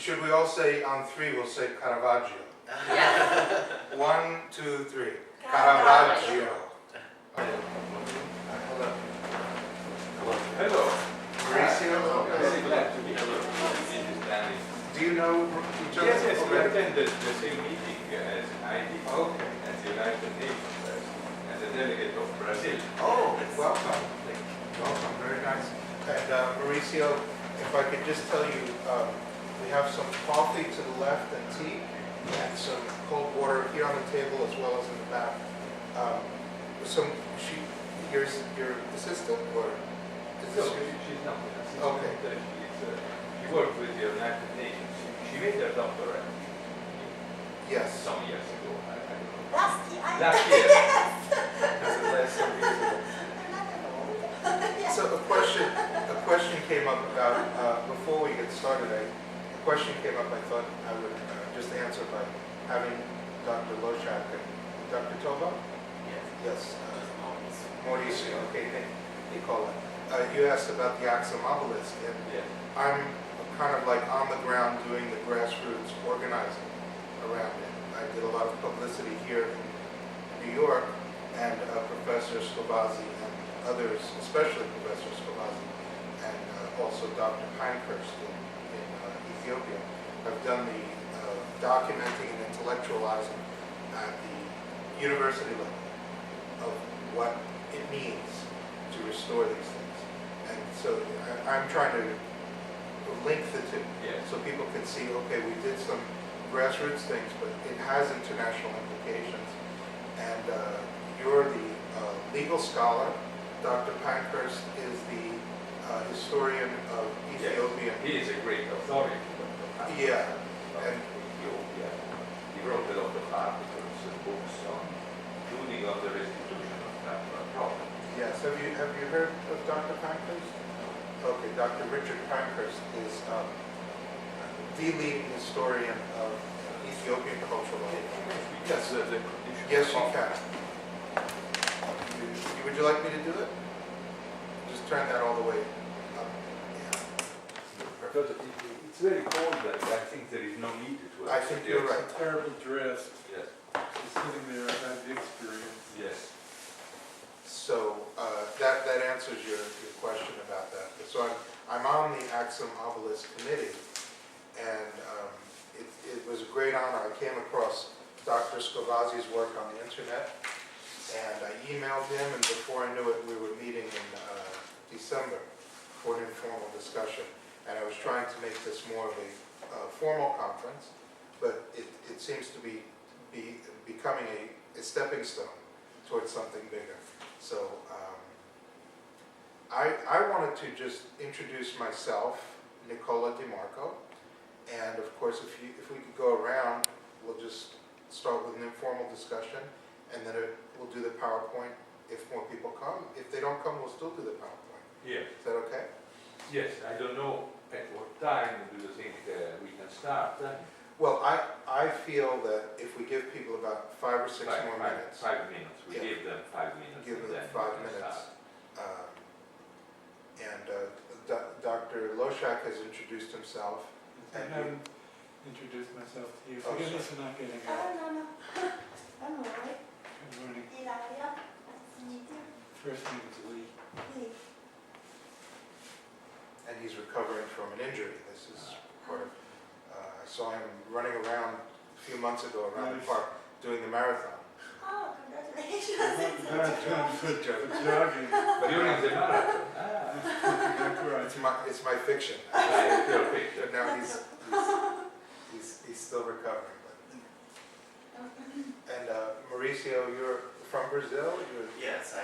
Should we all say on three, we'll say Caravaggio. Yeah. 1, 2, 3. Caravaggio. Hello. Hello. Mauricio? Very glad to meet you. This is Danny. Do you know each other? Yes, we already? attended the same meeting as I did. Okay. At the United Nations as a delegate of Brazil. Oh, welcome. Welcome, very nice. And Mauricio, if I could just tell you, we have some coffee to the left and tea, and some cold water here on the table as well as in the back. Here's your assistant, or is No, this? she's not an assistant. Okay. She worked with the United Nations. She made her doctorate Yes. some years ago. I don't know. Last year. Last year. That's the last some years ago. Yeah. So a question came up about, before we get started, a question came up I thought I would just answer by having Dr. Loshak and Dr. Toba? Yes. Mauricio, okay, Nicola. You asked about the Axum obelisk, and Yes. I'm kind of like on the ground doing the grassroots organizing around it. I did a lot of publicity here in New York, and Professor Scovazzi and others, especially Professor Scovazzi, and also Dr. Pinehurst in Ethiopia, have done the documenting and intellectualizing at the university level of what it means to restore these things. And so I'm trying to link the two, Yes. so people can see, okay, we did some grassroots things, but it has international implications. And you're the legal scholar. Dr. Pankhurst is the historian of Ethiopia. He is a great authority. Yeah, and Ethiopia. He wrote a lot of articles and books on including of the restitution of that problem. yes, have you heard of Dr. Pankhurst? Okay, Dr. Richard Pankhurst is the leading historian of Ethiopian cultural life. Yes, The condition yes, you of- can. Would you like me to do it? Just turn that all the way up. Because it's very cold and I think there is no need to. I think you're right. Terrible dress. Yes. Just sitting there, I've had the experience. Yes. So that answers your question about that. So I'm on the Axum Obelisk Committee, and it was a great honor. I came across Dr. Scovazzi's work on the internet, and I emailed him, and before I knew it, we were meeting in December for an informal discussion. And I was trying to make this more of a formal conference, but it seems to be becoming a stepping stone towards something bigger. So I wanted to just introduce myself, Nicola DiMarco, and of course if we could go around, we'll just start with an informal discussion, and then we'll do the PowerPoint if more people come. If they don't come, we'll still do the PowerPoint. Yes. Is that okay? Yes. I don't know at what time do you think we can start? Well, I feel that if we give people about 5 or 6 more minutes, 5 minutes. We Yeah. give them 5 minutes. give and them then 5 we can minutes. start. And Dr. Loshak has introduced himself. I And haven't introduced myself to you. Oh, Forgive me sorry. for not getting Oh, up. no, no. Don't worry. Good morning. Ilaria, nice to meet you. First name is Lee. Please. and he's recovering from an injury. This is part of, I saw him running around a few months ago around the Nice. park doing the marathon. Oh, congratulations. Marathon for jogging. During the marathon. That's right. It's my fiction. Ah, your picture. But now he's still recovering. And Mauricio, you're from Brazil? Yes,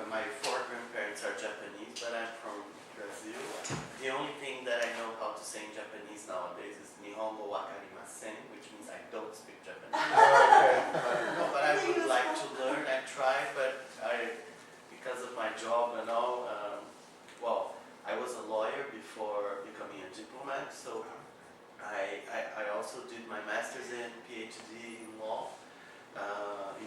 my four grandparents are Japanese, but I'm from Brazil. The only thing that I know how to say in Japanese nowadays is Nihongo wakarimasen, which means I don't speak Japanese. But I would like to learn. I tried, but because of my job and all, I was a lawyer before becoming a diplomat, so I also did my master's and PhD in law at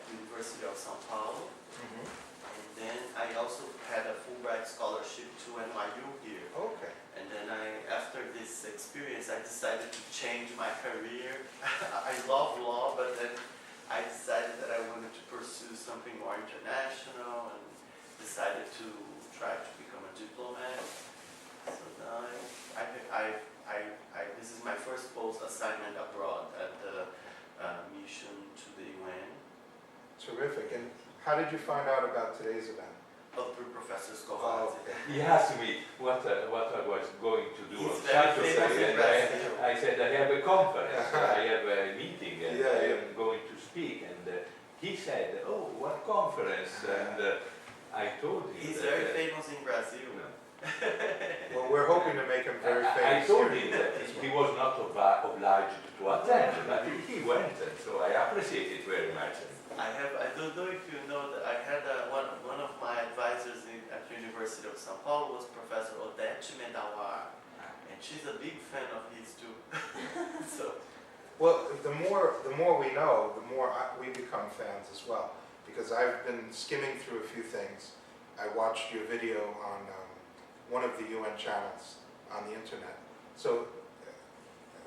the University of São Paulo. And then I also had a Fulbright scholarship to NYU here. Okay. And then and after this experience, I decided to change my career. I love law, but then I decided that I wanted to pursue something more international, and decided to try to become a diplomat. So now this is my first post assignment abroad at the mission to the UN. Terrific. And how did you find out about today's event? Through Professor Scovazzi. He asked me what I was going to do He's on very Saturday, famous in and Brazil. I said I have a conference, I have a meeting, and Yeah, I yeah. am going to speak. And he said, "Oh, what conference?" And I told him He's that, very famous in Brazil. Well, we're hoping to make him very I famous. told here him that as he well. was not obliged to attend, but he went, and so I appreciate it very much. I don't know if you know that I had one of my advisors at the University of São Paulo was Professor Odete Medawar, and she's a big fan of his too. So Well, the more we know, the more we become fans as well. Because I've been skimming through a few things. I watched your video on one of the UN channels on the internet. So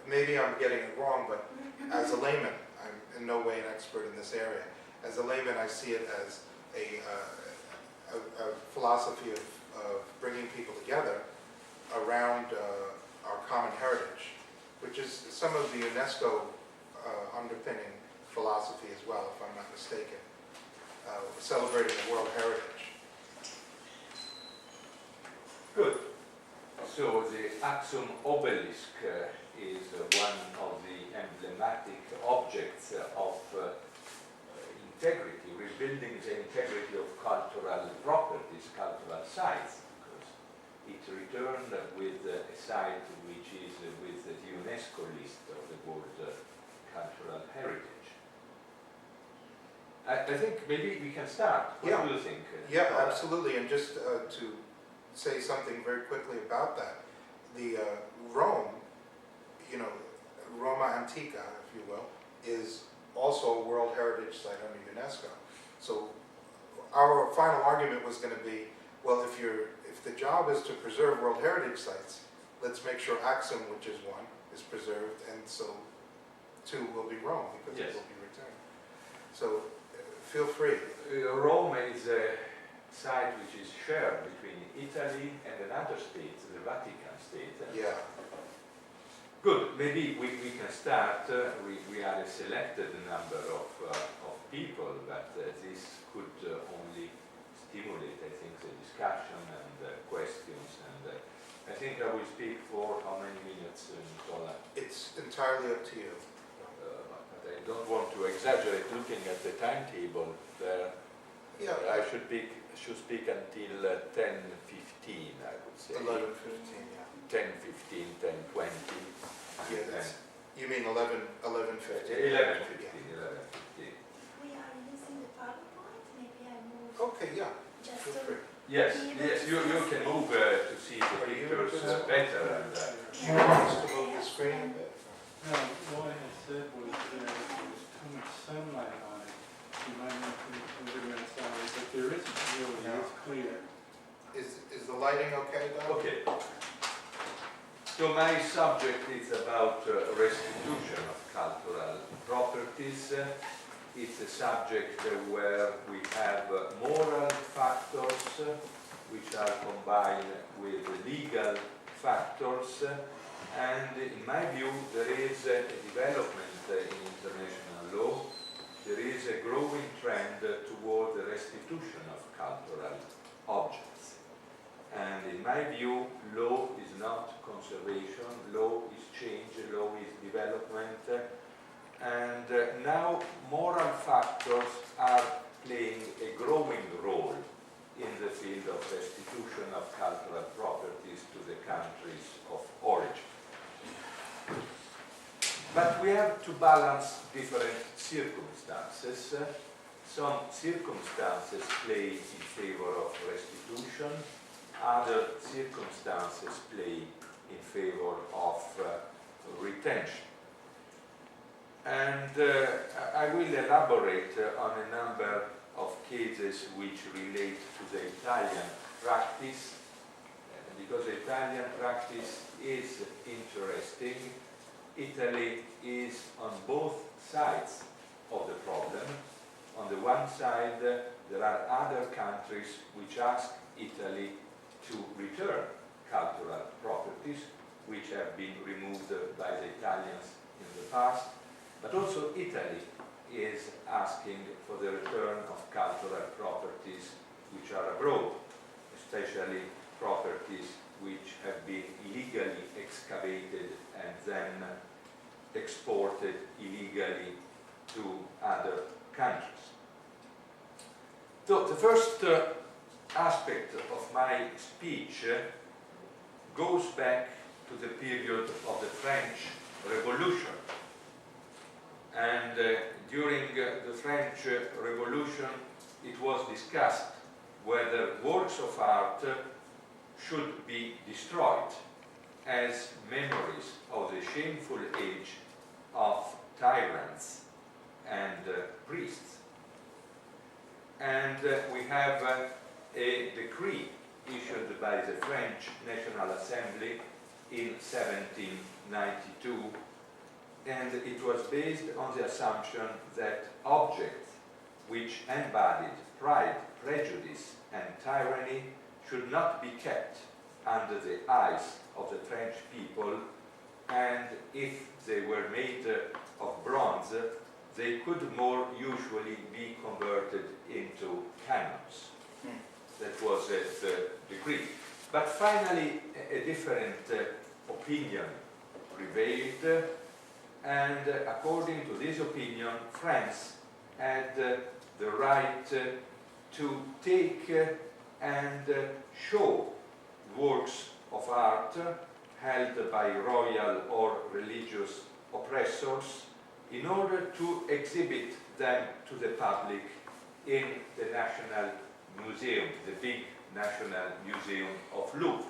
maybe I'm getting it wrong, but as a layman, I'm in no way an expert in this area. As a layman, I see it as a philosophy of bringing people together around our common heritage, which is some of the UNESCO underpinning philosophy as well, if I'm not mistaken, celebrating the World Heritage. Good. So the Axiom obelisk is one of the emblematic objects of integrity, rebuilding the integrity of cultural properties, cultural sites, because it returned with a site which is with the UNESCO list of the World Cultural Heritage. I think maybe we can start. What Yeah. do you think? Yeah, absolutely. And just to say something very quickly about that, the Rome, Roma Antica, if you will, is also a World Heritage Site under UNESCO. So our final argument was going to be, well, if the job is to preserve World Heritage Sites, let's make sure Axiom, which is one, is preserved, and so two will be Rome, because Yes. it will be returned. So feel free. Rome is a site which is shared between Italy and another state, the Vatican State. Yeah. Good, maybe we can start. We are a selected number of people, but this could only stimulate, I think, the discussion and questions. And I think I will speak for how many minutes, Nicola? It's entirely up to you. But I don't want to exaggerate. Looking at the timetable there, Yeah. I should speak until 10:15, I would say. 11:15, yeah. 10:15, 10:20. Yeah, that's, you mean 11:15? 11:15, 11:15. We are using the PowerPoint, maybe I move Okay, yeah, just feel to... free. Yes, you can move to see the Are you pictures good? better. And, Do you want us to move the screen a bit? No, what I had said was there was too much sunlight on it. You might not be able to sunlight, but there isn't really, No. it's clear. Is the lighting okay, though? okay. So my subject is about restitution of cultural properties. It's a subject where we have moral factors which are combined with legal factors, and in my view there is a development in international law. There is a growing trend toward the restitution of cultural objects. And in my view, law is not conservation, law is change, law is development. And now moral factors are playing a growing role in the field of restitution of cultural properties to the countries of origin. But we have to balance different circumstances. Some circumstances play in favor of restitution, other circumstances play in favor of retention. And I will elaborate on a number of cases which relate to the Italian practice. And because the Italian practice is interesting. Italy is on both sides of the problem. On the one side, there are other countries which ask Italy to return cultural properties which have been removed by the Italians in the past, but also Italy is asking for the return of cultural properties which are abroad, especially properties which have been illegally excavated and then exported illegally to other countries. So the first aspect of my speech goes back to the period of the French Revolution. And during the French Revolution, it was discussed whether works of art should be destroyed as memories of the shameful age of tyrants and priests. And we have a decree issued by the French National Assembly in 1792, and it was based on the assumption that objects which embodied pride, prejudice, and tyranny should not be kept under the eyes of the French people, and if they were made of bronze, they could more usually be converted into cannons. That was the decree. But finally, a different opinion prevailed, and according to this opinion, France had the right to take and show works of art held by royal or religious oppressors in order to exhibit them to the public in the National Museum, the big National Museum of Louvre,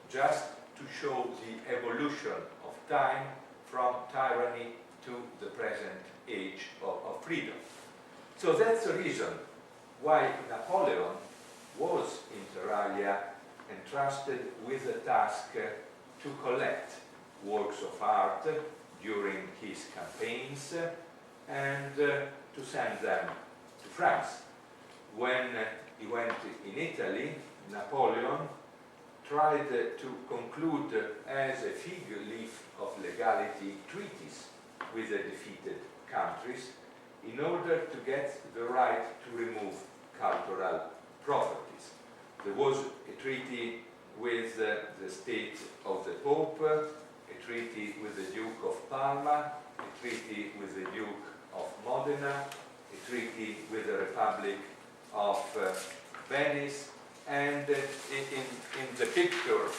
just to show the evolution of time from tyranny to the present age of freedom. So that's the reason why Napoleon was inter alia entrusted with the task to collect works of art during his campaigns and to send them to France. When he went in Italy, Napoleon tried to conclude as a fig leaf of legality treaties with the defeated countries in order to get the right to remove cultural properties. There was a treaty with the state of the Pope, a treaty with the Duke of Parma, a treaty with the Duke of Modena, a treaty with the Republic of Venice, and in the picture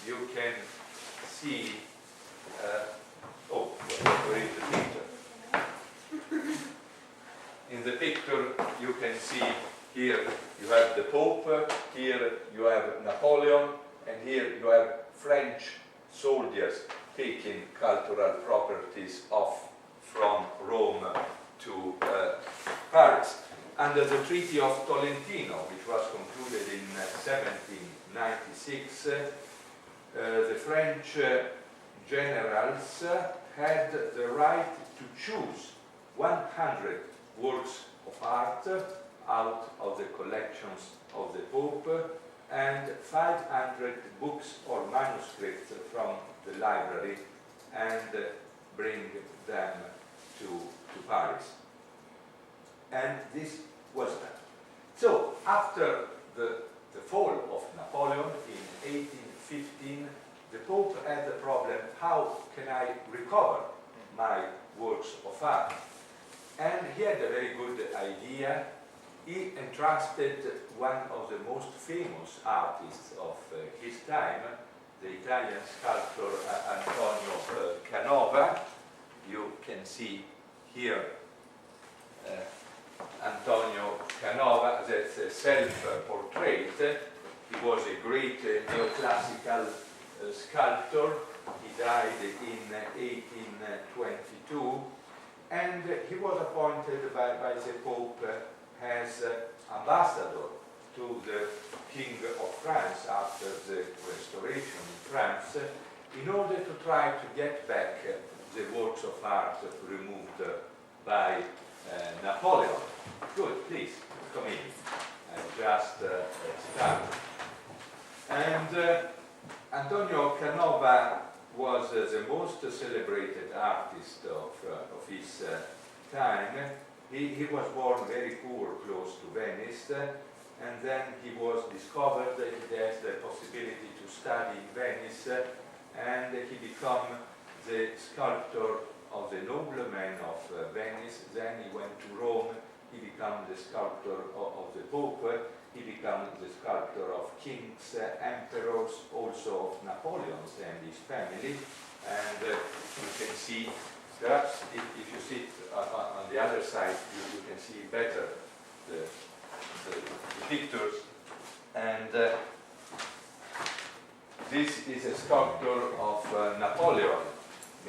you can see, where is the picture? In the picture you can see here you have the Pope, here you have Napoleon, and here you have French soldiers taking cultural properties off from Rome to Paris. Under the Treaty of Tolentino, which was concluded in 1796, the French generals had the right to choose 100 works of art out of the collections of the Pope and 500 books or manuscripts from the library and bring them to Paris. And this was done. So after the fall of Napoleon in 1815, the Pope had the problem, how can I recover my works of art? And he had a very good idea. He entrusted one of the most famous artists of his time, the Italian sculptor Antonio Canova. You can see here Antonio Canova, that's a self-portrait. He was a great neoclassical sculptor. He died in 1822, and he was appointed by the Pope as ambassador to the King of France after the restoration in France in order to try to get back the works of art removed by Napoleon. Good, please, come in. I just started. And Antonio Canova was the most celebrated artist of his time. He was born very poor, close to Venice, and then he was discovered that he has the possibility to study in Venice, and he became the sculptor of the noblemen of Venice. Then he went to Rome, he became the sculptor of the Pope, he became the sculptor of kings, emperors, also of Napoleon and his family. And you can see, perhaps if you sit on the other side, you can see better the pictures. And this is a sculpture of Napoleon,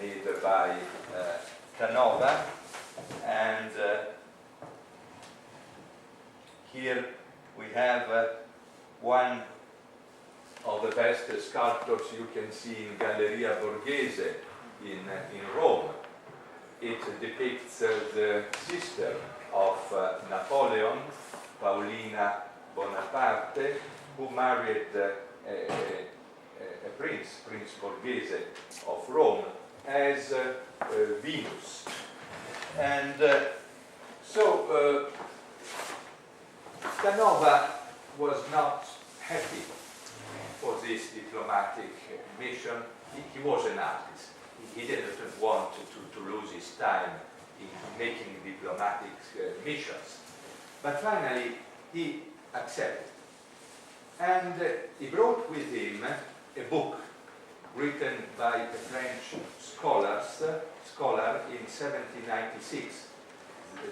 made by Canova. And here we have one of the best sculptures you can see in Galleria Borghese in Rome. It depicts the sister of Napoleon, Paolina Bonaparte, who married a prince, Prince Borghese of Rome, as Venus. And so Canova was not happy for this diplomatic mission. He was an artist. He didn't want to lose his time in making diplomatic missions. But finally, he accepted. And he brought with him a book written by a French scholar in 1796,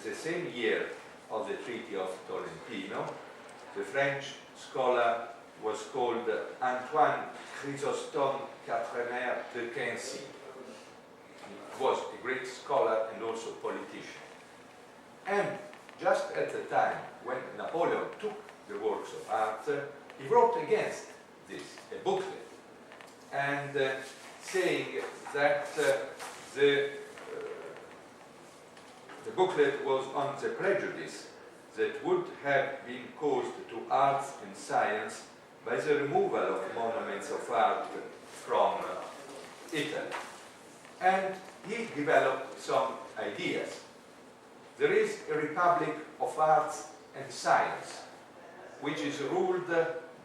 the same year of the Treaty of Tolentino. The French scholar was called Antoine Chrysostome Quatremer de Quincy. He was a great scholar and also politician. And just at the time when Napoleon took the works of art, he wrote against this, a booklet, and saying that the booklet was on the prejudice that would have been caused to arts and science by the removal of monuments of art from Italy. And he developed some ideas. There is a republic of arts and science, which is ruled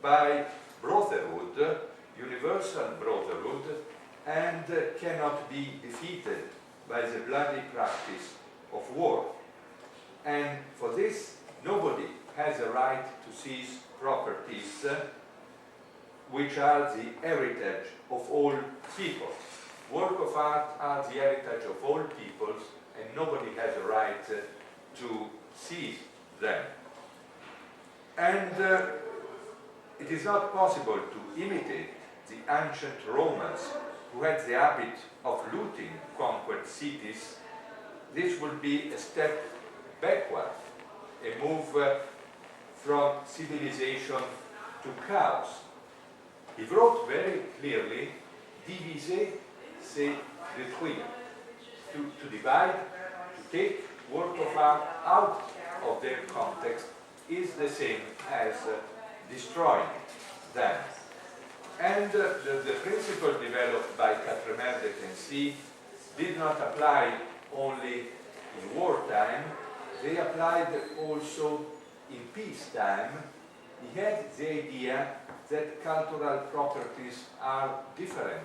by brotherhood, universal brotherhood, and cannot be defeated by the bloody practice of war. And for this, nobody has a right to seize properties which are the heritage of all people. Work of art are the heritage of all peoples, and nobody has a right to seize them. And it is not possible to imitate the ancient Romans who had the habit of looting conquered cities. This would be a step backward, a move from civilization to chaos. He wrote very clearly, diviser, c'est détruire. To divide, to take work of art out of their context is the same as destroying them. And the principle developed by Quatremer de Quincy did not apply only in wartime, they applied also in peacetime. He had the idea that cultural properties are different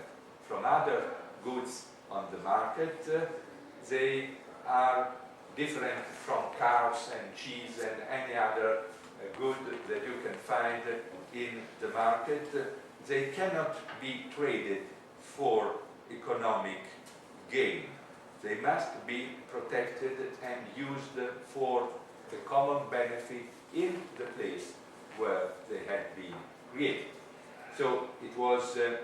from other goods on the market. They are different from cars and cheese and any other good that you can find in the market. They cannot be traded for economic gain. They must be protected and used for the common benefit in the place where they had been created. So it was an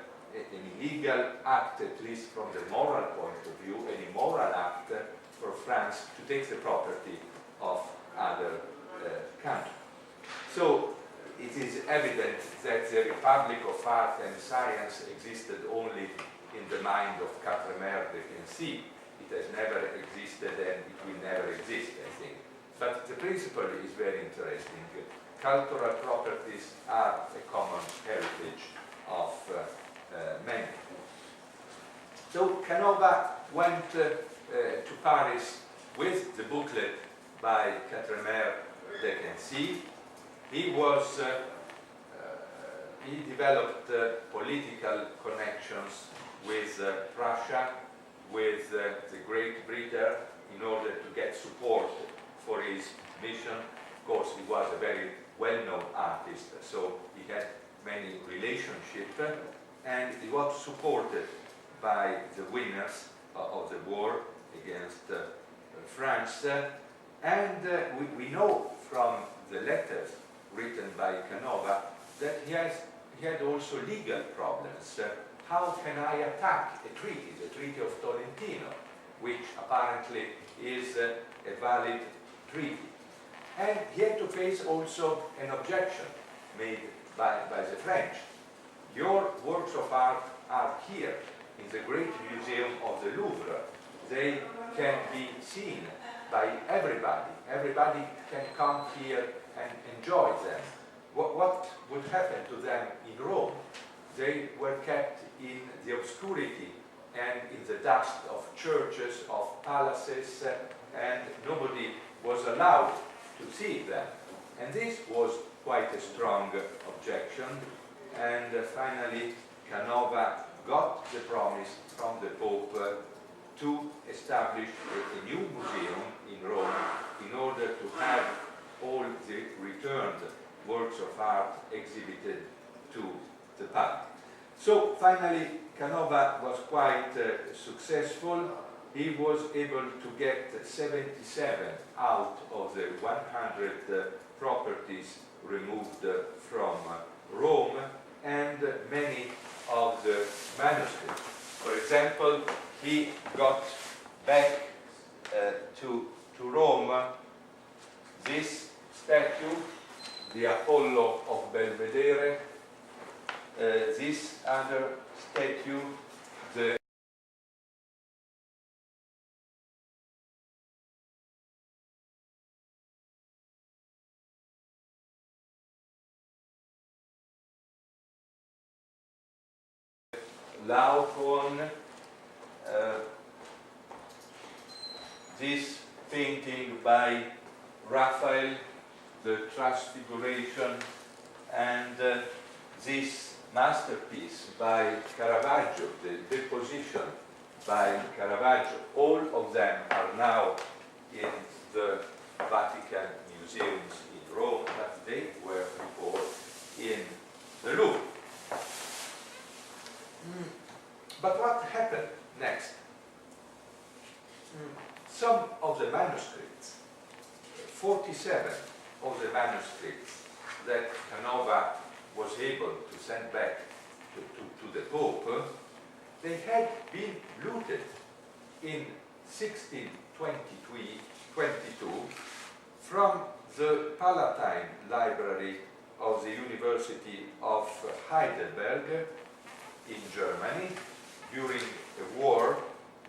illegal act, at least from the moral point of view, an immoral act for France to take the property of other countries. So it is evident that the Republic of Art and Science existed only in the mind of Quatremer de Quincy. It has never existed and it will never exist, I think. But the principle is very interesting. Cultural properties are a common heritage of many. So Canova went to Paris with the booklet by Quatremer de Quincy. He developed political connections with Prussia, with the Great Britain, in order to get support for his mission. Of course, he was a very well-known artist, so he had many relationships, and he was supported by the winners of the war against France. And we know from the letters written by Canova that he had also legal problems. How can I attack a treaty, the Treaty of Tolentino, which apparently is a valid treaty? And he had to face also an objection made by the French. Your works of art are here in the great museum of the Louvre. They can be seen by everybody. Everybody can come here and enjoy them. What would happen to them in Rome? They were kept in the obscurity and in the dust of churches, of palaces, and nobody was allowed to see them. And this was quite a strong objection. And finally, Canova got the promise from the Pope to establish a new museum in Rome in order to have all the returned works of art exhibited to the public. So finally, Canova was quite successful. He was able to get 77 out of the 100 properties removed from Rome, and many of the manuscripts. For example, he got back to Rome this statue, the Apollo of Belvedere, this other statue, the Laocoon, this painting by Raphael, the Transfiguration, and this masterpiece by Caravaggio, the Deposition by Caravaggio. All of them are now in the Vatican museums in Rome, but they were before in the Louvre. But what happened next? Some of the manuscripts, 47 of the manuscripts that Canova was able to send back to the Pope, they had been looted in 1622 from the Palatine Library of the University of Heidelberg in Germany during a war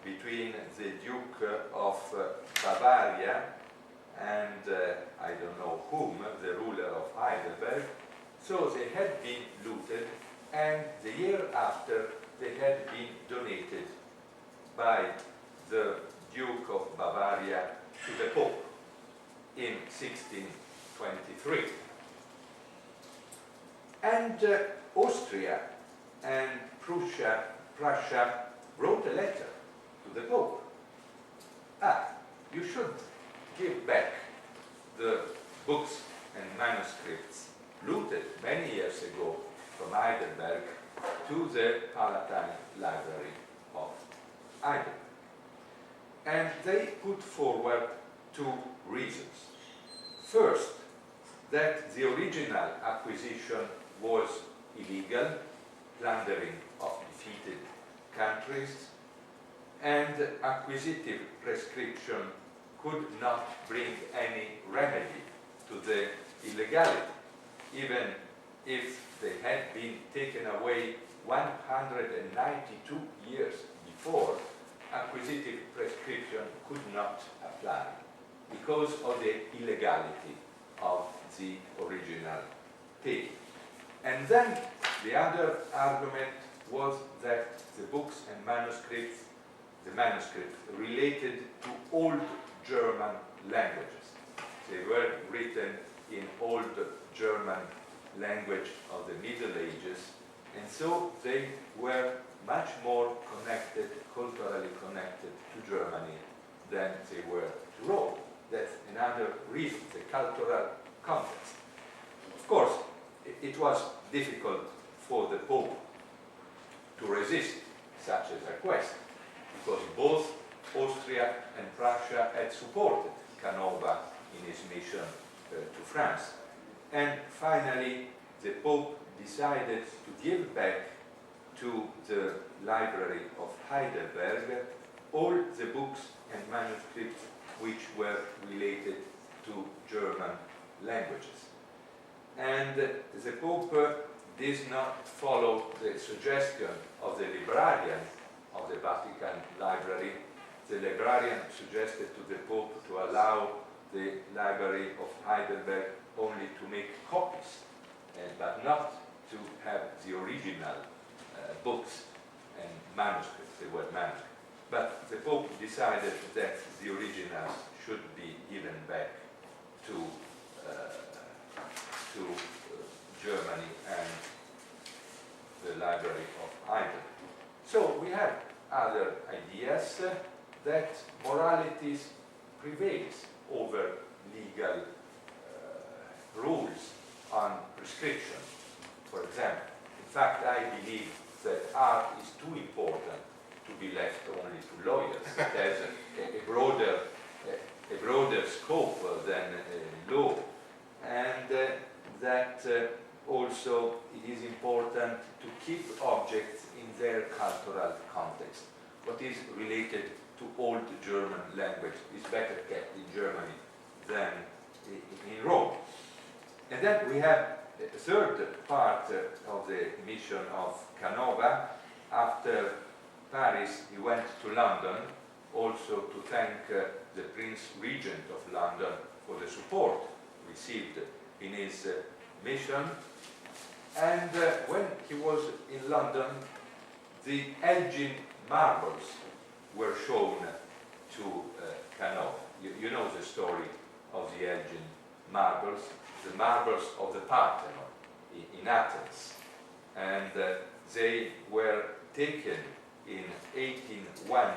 between the Duke of Bavaria and I don't know whom, the ruler of Heidelberg. So they had been looted, and the year after they had been donated by the Duke of Bavaria to the Pope in 1623. And Austria and Prussia wrote a letter to the Pope. You should give back the books and manuscripts looted many years ago from Heidelberg to the Palatine Library of Heidelberg. And they put forward two reasons. First, that the original acquisition was illegal, plundering of defeated countries, and acquisitive prescription could not bring any remedy to the illegality. even if they had been taken away 192 years before, acquisitive prescription could not apply because of the illegality of the original take. And then the other argument was that the books and manuscripts, the manuscripts related to old German languages. They were written in old German language of the Middle Ages, and so they were much more connected, culturally connected to Germany than they were to Rome. That's another reason, the cultural context. Of course, it was difficult for the Pope to resist such a request, because both Austria and Prussia had supported Canova in his mission to France. And finally, the Pope decided to give back to the Library of Heidelberg all the books and manuscripts which were related to German languages. And the Pope did not follow the suggestion of the librarian of the Vatican Library. The librarian suggested to the Pope to allow the Library of Heidelberg only to make copies, but not to have the original books and manuscripts, they were manuscripts. But the Pope decided that the originals should be given back to Germany and the Library of Heidelberg. So we have other ideas that moralities prevails over legal rules on prescription. For example, in fact, I believe that art is too important to be left only to lawyers. It has a broader scope than law, and that also it is important to keep objects in their cultural context. What is related to old German language is better kept in Germany than in Rome. And then we have a third part of the mission of Canova. After Paris, he went to London also to thank the Prince Regent of London for the support received in his mission. And when he was in London, the Elgin marbles were shown to Canova. You know the story of the Elgin marbles, the marbles of the Parthenon in Athens. And they were taken in 1801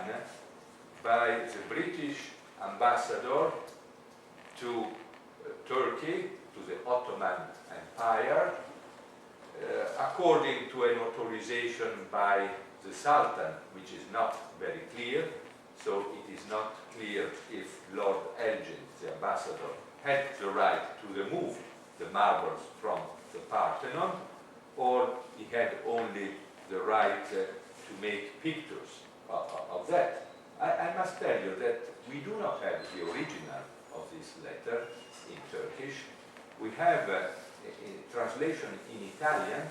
by the British ambassador to Turkey, to the Ottoman Empire, according to an authorization by the Sultan, which is not very clear. So it is not clear if Lord Elgin, the ambassador, had the right to remove the marbles from the Parthenon, or he had only the right to make pictures of that. I must tell you that we do not have the original of this letter in Turkish. We have a translation in Italian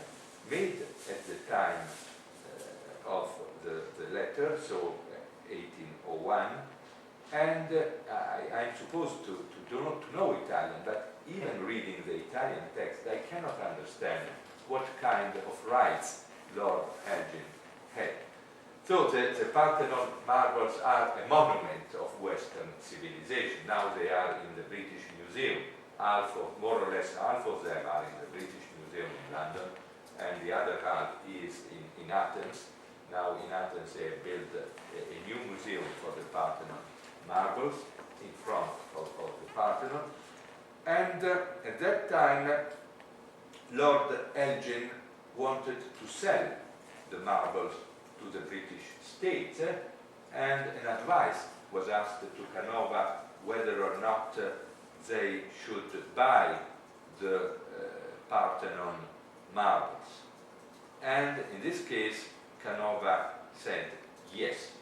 made at the time of the letter, so 1801, and I'm supposed to know Italian, but even reading the Italian text, I cannot understand what kind of rights Lord Elgin had. So the Parthenon marbles are a monument of Western civilization. Now they are in the British Museum. More or less half of them are in the British Museum in London, and the other half is in Athens. Now in Athens they have built a new museum for the Parthenon marbles in front of the Parthenon. And at that time, Lord Elgin wanted to sell the marbles to the British state, and an advice was asked to Canova whether or not they should buy the Parthenon marbles. And in this case, Canova said, yes,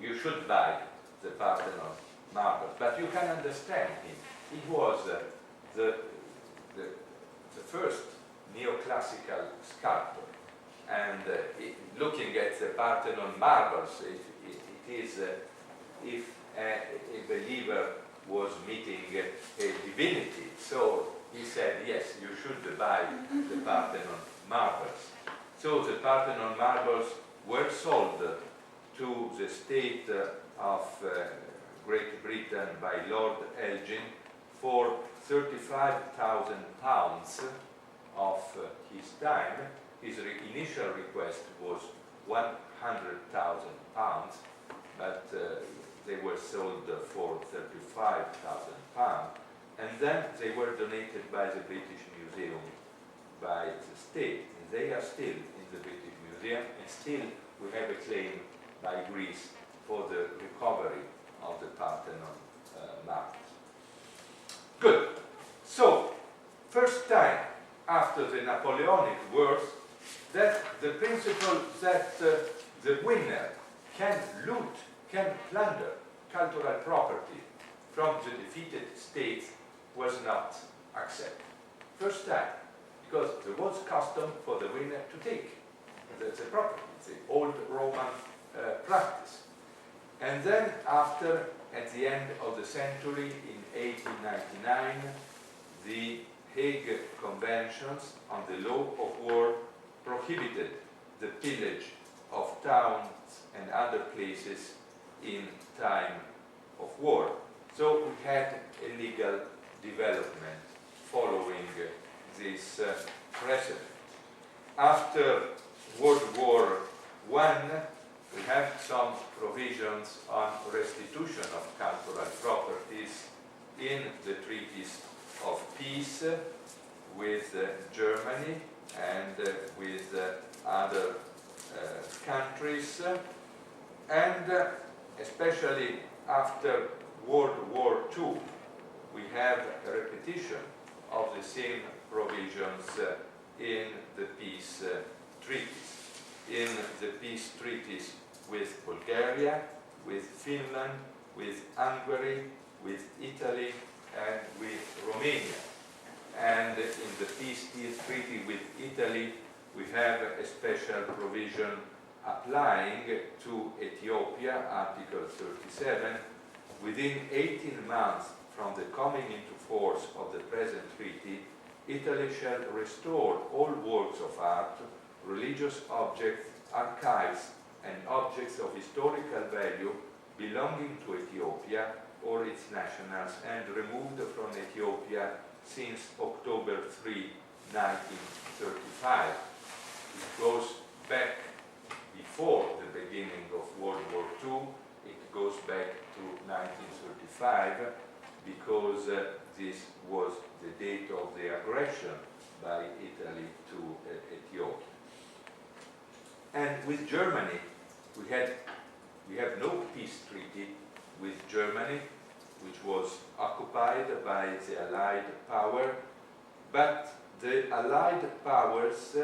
you should buy the Parthenon marbles, but you can understand him. He was the the first neoclassical sculptor. And looking at the Parthenon marbles, it is if a believer was meeting a divinity. So he said, yes, you should buy the Parthenon marbles. So the Parthenon marbles were sold to the state of Great Britain by Lord Elgin for £35,000 of his time. His initial request was £100,000, but they were sold for £35,000. And then they were donated by the British Museum, by the state. And they are still in the British Museum, and still we have a claim by Greece for the recovery of the Parthenon marbles. Good. So, first time after the Napoleonic Wars that the principle that the winner can loot, can plunder cultural property from the defeated states was not accepted. First time, because there was custom for the winner to take the property, the old Roman practice. And then after, at the end of the century, in 1899, the Hague Conventions on the Law of War prohibited the pillage of towns and other places in time of war. So we had a legal development following this precedent. After World War I, we have some provisions on restitution of cultural properties in the treaties of peace with Germany and with other countries, and especially after World War II, we have a repetition of the same provisions in the peace treaties. In the peace treaties with Bulgaria, with Finland, with Hungary, with Italy, and with Romania. And in the peace treaty with Italy, we have a special provision applying to Ethiopia, Article 37. Within 18 months from the coming into force of the present treaty, Italy shall restore all works of art, religious objects, archives, and objects of historical value belonging to Ethiopia or its nationals and removed from Ethiopia since October 3, 1935. It goes back before the beginning of World War II. It goes back to 1935 because this was the date of the aggression by Italy to Ethiopia. And with Germany, we have no peace treaty with Germany, which was occupied by the Allied power, but the Allied powers,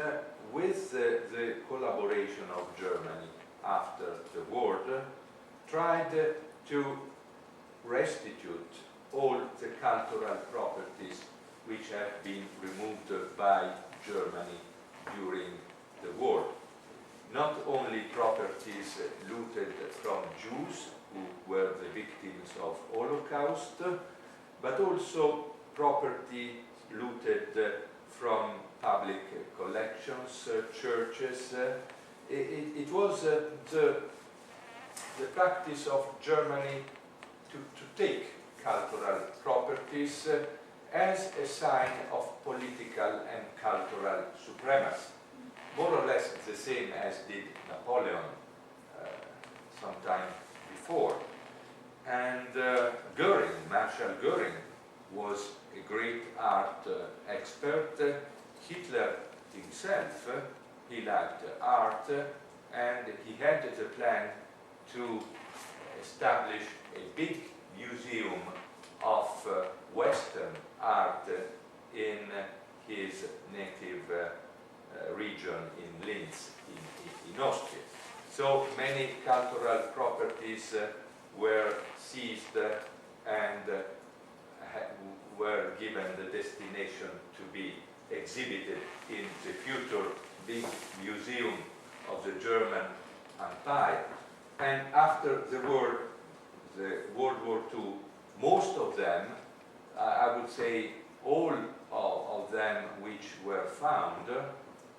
with the collaboration of Germany after the war, tried to restitute all the cultural properties which have been removed by Germany during the war. Not only properties looted from Jews, who were the victims of Holocaust, but also property looted from public collections, churches. It was the practice of Germany to take cultural properties as a sign of political and cultural supremacy. More or less the same as did Napoleon sometime before. And Goering, Marshal Goering, was a great art expert. Hitler himself, he liked art, and he had the plan to establish a big museum of Western art in his native region in Linz, in Austria. So many cultural properties were seized and were given the destination to be exhibited in the future big museum of the German Empire. And after the World War II, most of them, I would say all of them which were found,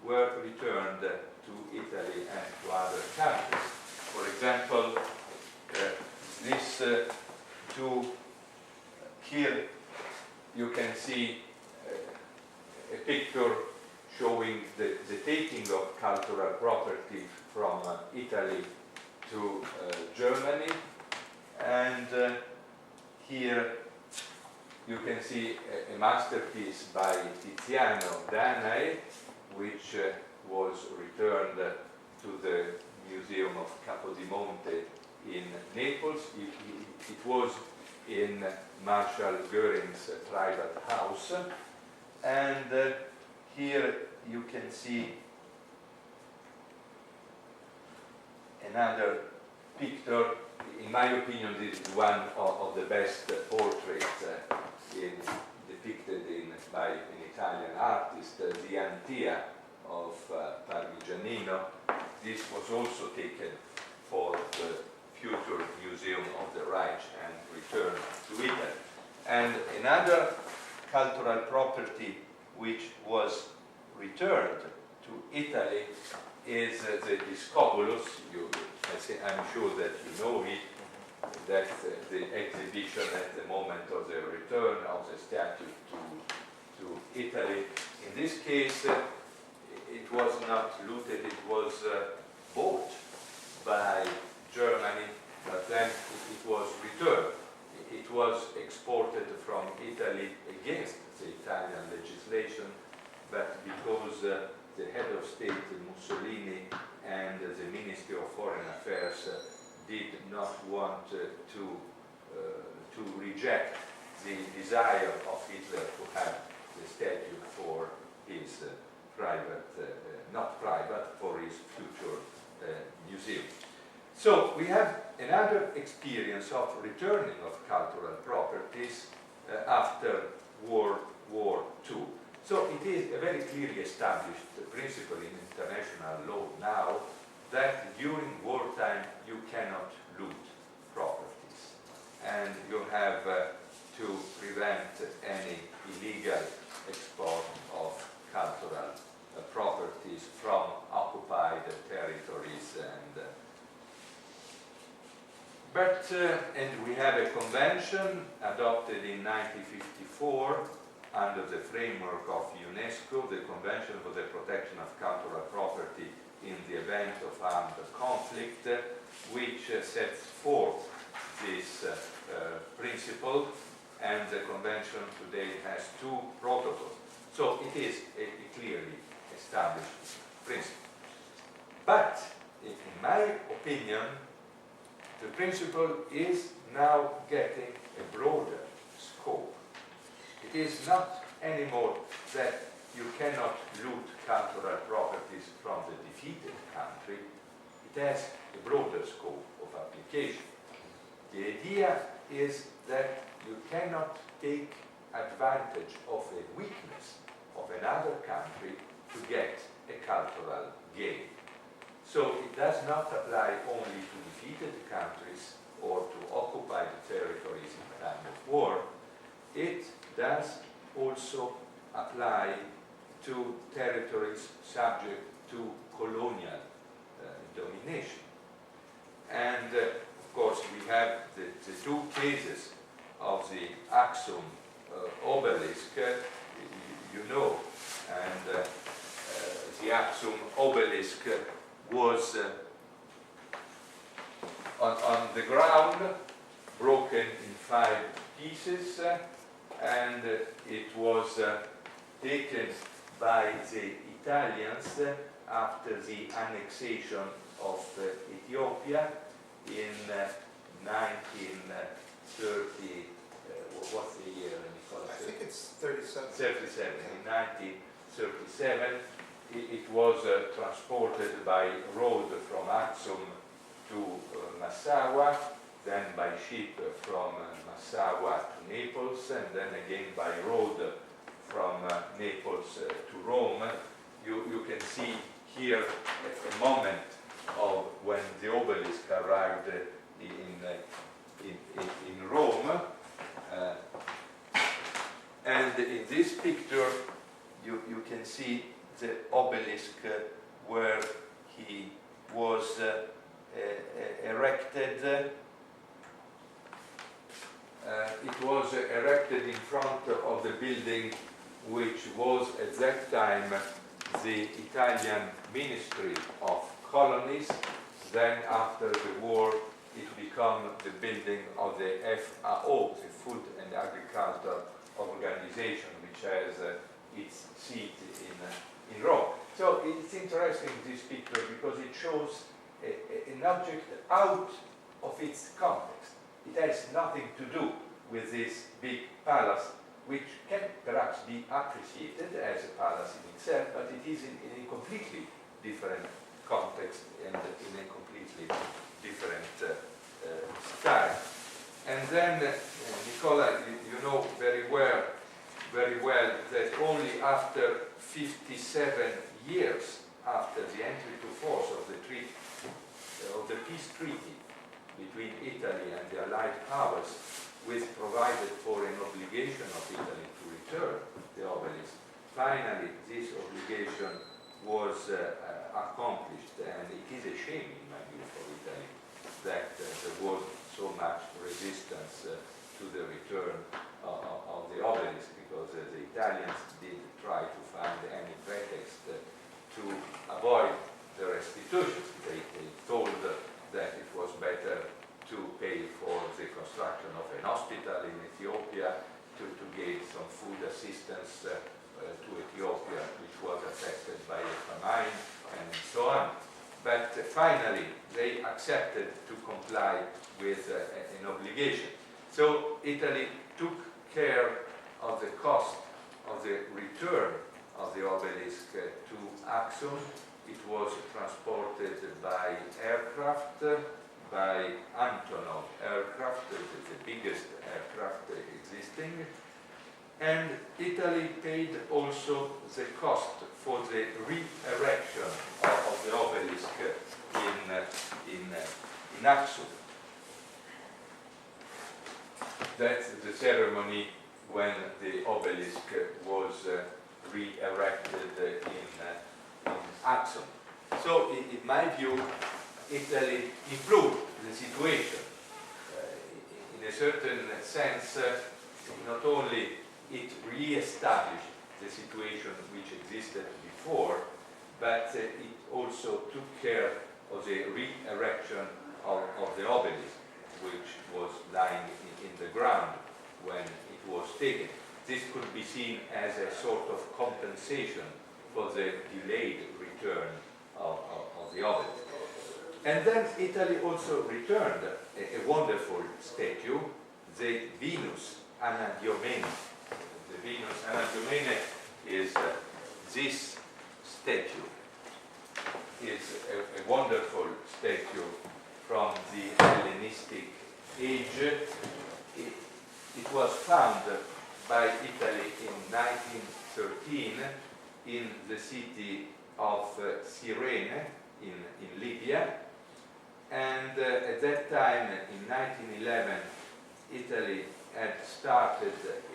were returned to Italy and to other countries. For example, these two here, you can see a picture showing the taking of cultural property from Italy to Germany, and here you can see a masterpiece by Tiziano Danae, which was returned to the Museum of Capodimonte in Naples. It was in Marshal Goering's private house, and here you can see another picture. In my opinion, this is one of the best portraits depicted by an Italian artist, the Antia of Parmigianino. This was also taken for the future Museum of the Reich and returned to Italy. And another cultural property which was returned to Italy is the Scovulus. I'm sure that you know it. That's the exhibition at the moment of the return of the statue to Italy. In this case, it was not looted, it was bought by Germany, but then it was returned. It was exported from Italy against the Italian legislation, but because the head of state, Mussolini, and the Ministry of Foreign Affairs did not want to reject the desire of Hitler to have the statue for his private, not private, for his future museum. So we have another experience of returning of cultural properties after World War II. So it is a very clearly established principle in international law now that during wartime you cannot loot properties, and you have to prevent any illegal export of cultural properties from occupied territories. And we have a convention adopted in 1954 under the framework of UNESCO, the Convention for the Protection of Cultural Property in the Event of Armed Conflict, which sets forth this principle, and the convention today has 2 protocols. So it is a clearly established principle. But in my opinion, the principle is now getting a broader scope. It is not anymore that you cannot loot cultural properties from the defeated country. It has a broader scope of application. The idea is that you cannot take advantage of a weakness of another country to get a cultural gain. So it does not apply only to defeated countries or to occupied territories in time of war. It does also apply to territories subject to colonial domination. And of course we have the 2 cases of the Axum obelisk, you know, and the Axum obelisk was on the ground, broken in 5 pieces, and it was taken by the Italians after the annexation of Ethiopia in 1930. What's the year, Nicola? I think it's 37. 37. In 1937, it was transported by road from Axum to Massawa, then by ship from Massawa to Naples, and then again by road from Naples to Rome, you can see here a moment of when the obelisk arrived in Rome. And in this picture, you can see the obelisk where he was erected. It was erected in front of the building which was at that time the Italian Ministry of Colonies. Then after the war it became the building of the FAO, the Food and Agriculture Organization, which has its seat in Rome. So it's interesting, this picture, because it shows an object out of its context. It has nothing to do with this big palace, which can perhaps be appreciated as a palace in itself, but it is in a completely different context and in a completely different style. And then, Nicola, you know very well that only after 57 years after the entry to force of the peace treaty between Italy and the Allied powers, which provided for an obligation of Italy to return the obelisk. Finally, this obligation was accomplished, and it is a shame, in my view, for Italy that there was so much resistance to the return of the obelisk, because the Italians did try to find any pretext to avoid the restitution. They told that it was better to pay for the construction of an hospital in Ethiopia, to give some food assistance to Ethiopia, which was affected by a famine, and so on. But finally, they accepted to comply with an obligation. So Italy took care of the cost of the return of the obelisk to Axum. It was transported by aircraft, by Antonov aircraft, the biggest aircraft existing. And Italy paid also the cost for the re-erection of the obelisk in Axum. That's the ceremony when the obelisk was re-erected in Axum. So, in my view, Italy improved the situation. In a certain sense, not only it re-established the situation which existed before, but it also took care of the re-erection of the obelisk, which was lying in the ground when it was taken. This could be seen as a sort of compensation for the delayed return of the obelisk. And then Italy also returned a wonderful statue, the Venus Anadyomene. The Venus Anadyomene is this statue. It's a wonderful statue from the Hellenistic age. It was found by Italy in 1913 in the city of Cyrene in Libya. And at that time, in 1911, Italy had started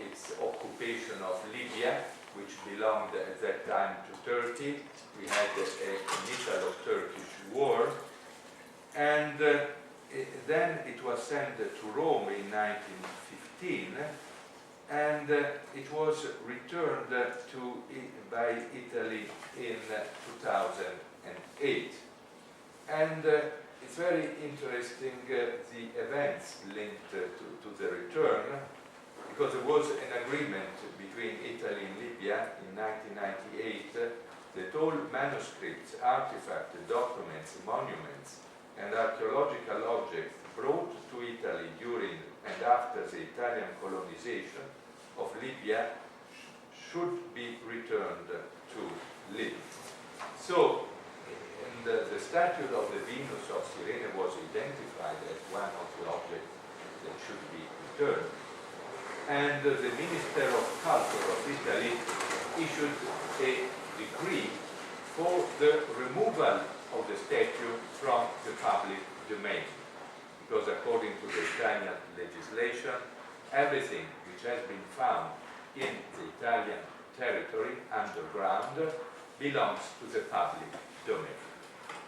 its occupation of Libya, which belonged at that time to Turkey. We had an Italo-Turkish war. And then it was sent to Rome in 1915, and it was returned by Italy in 2008. And it's very interesting, the events linked to the return, because there was an agreement between Italy and Libya in 1998 that all manuscripts, artifacts, documents, monuments, and archaeological objects brought to Italy during and after the Italian colonization of Libya should be returned to Libya. So, the statue of the Venus of Cyrene was identified as one of the objects that should be returned. and the Minister of Culture of Italy issued a decree for the removal of the statue from the public domain. Because according to the Italian legislation, everything which has been found in the Italian territory underground belongs to the public domain.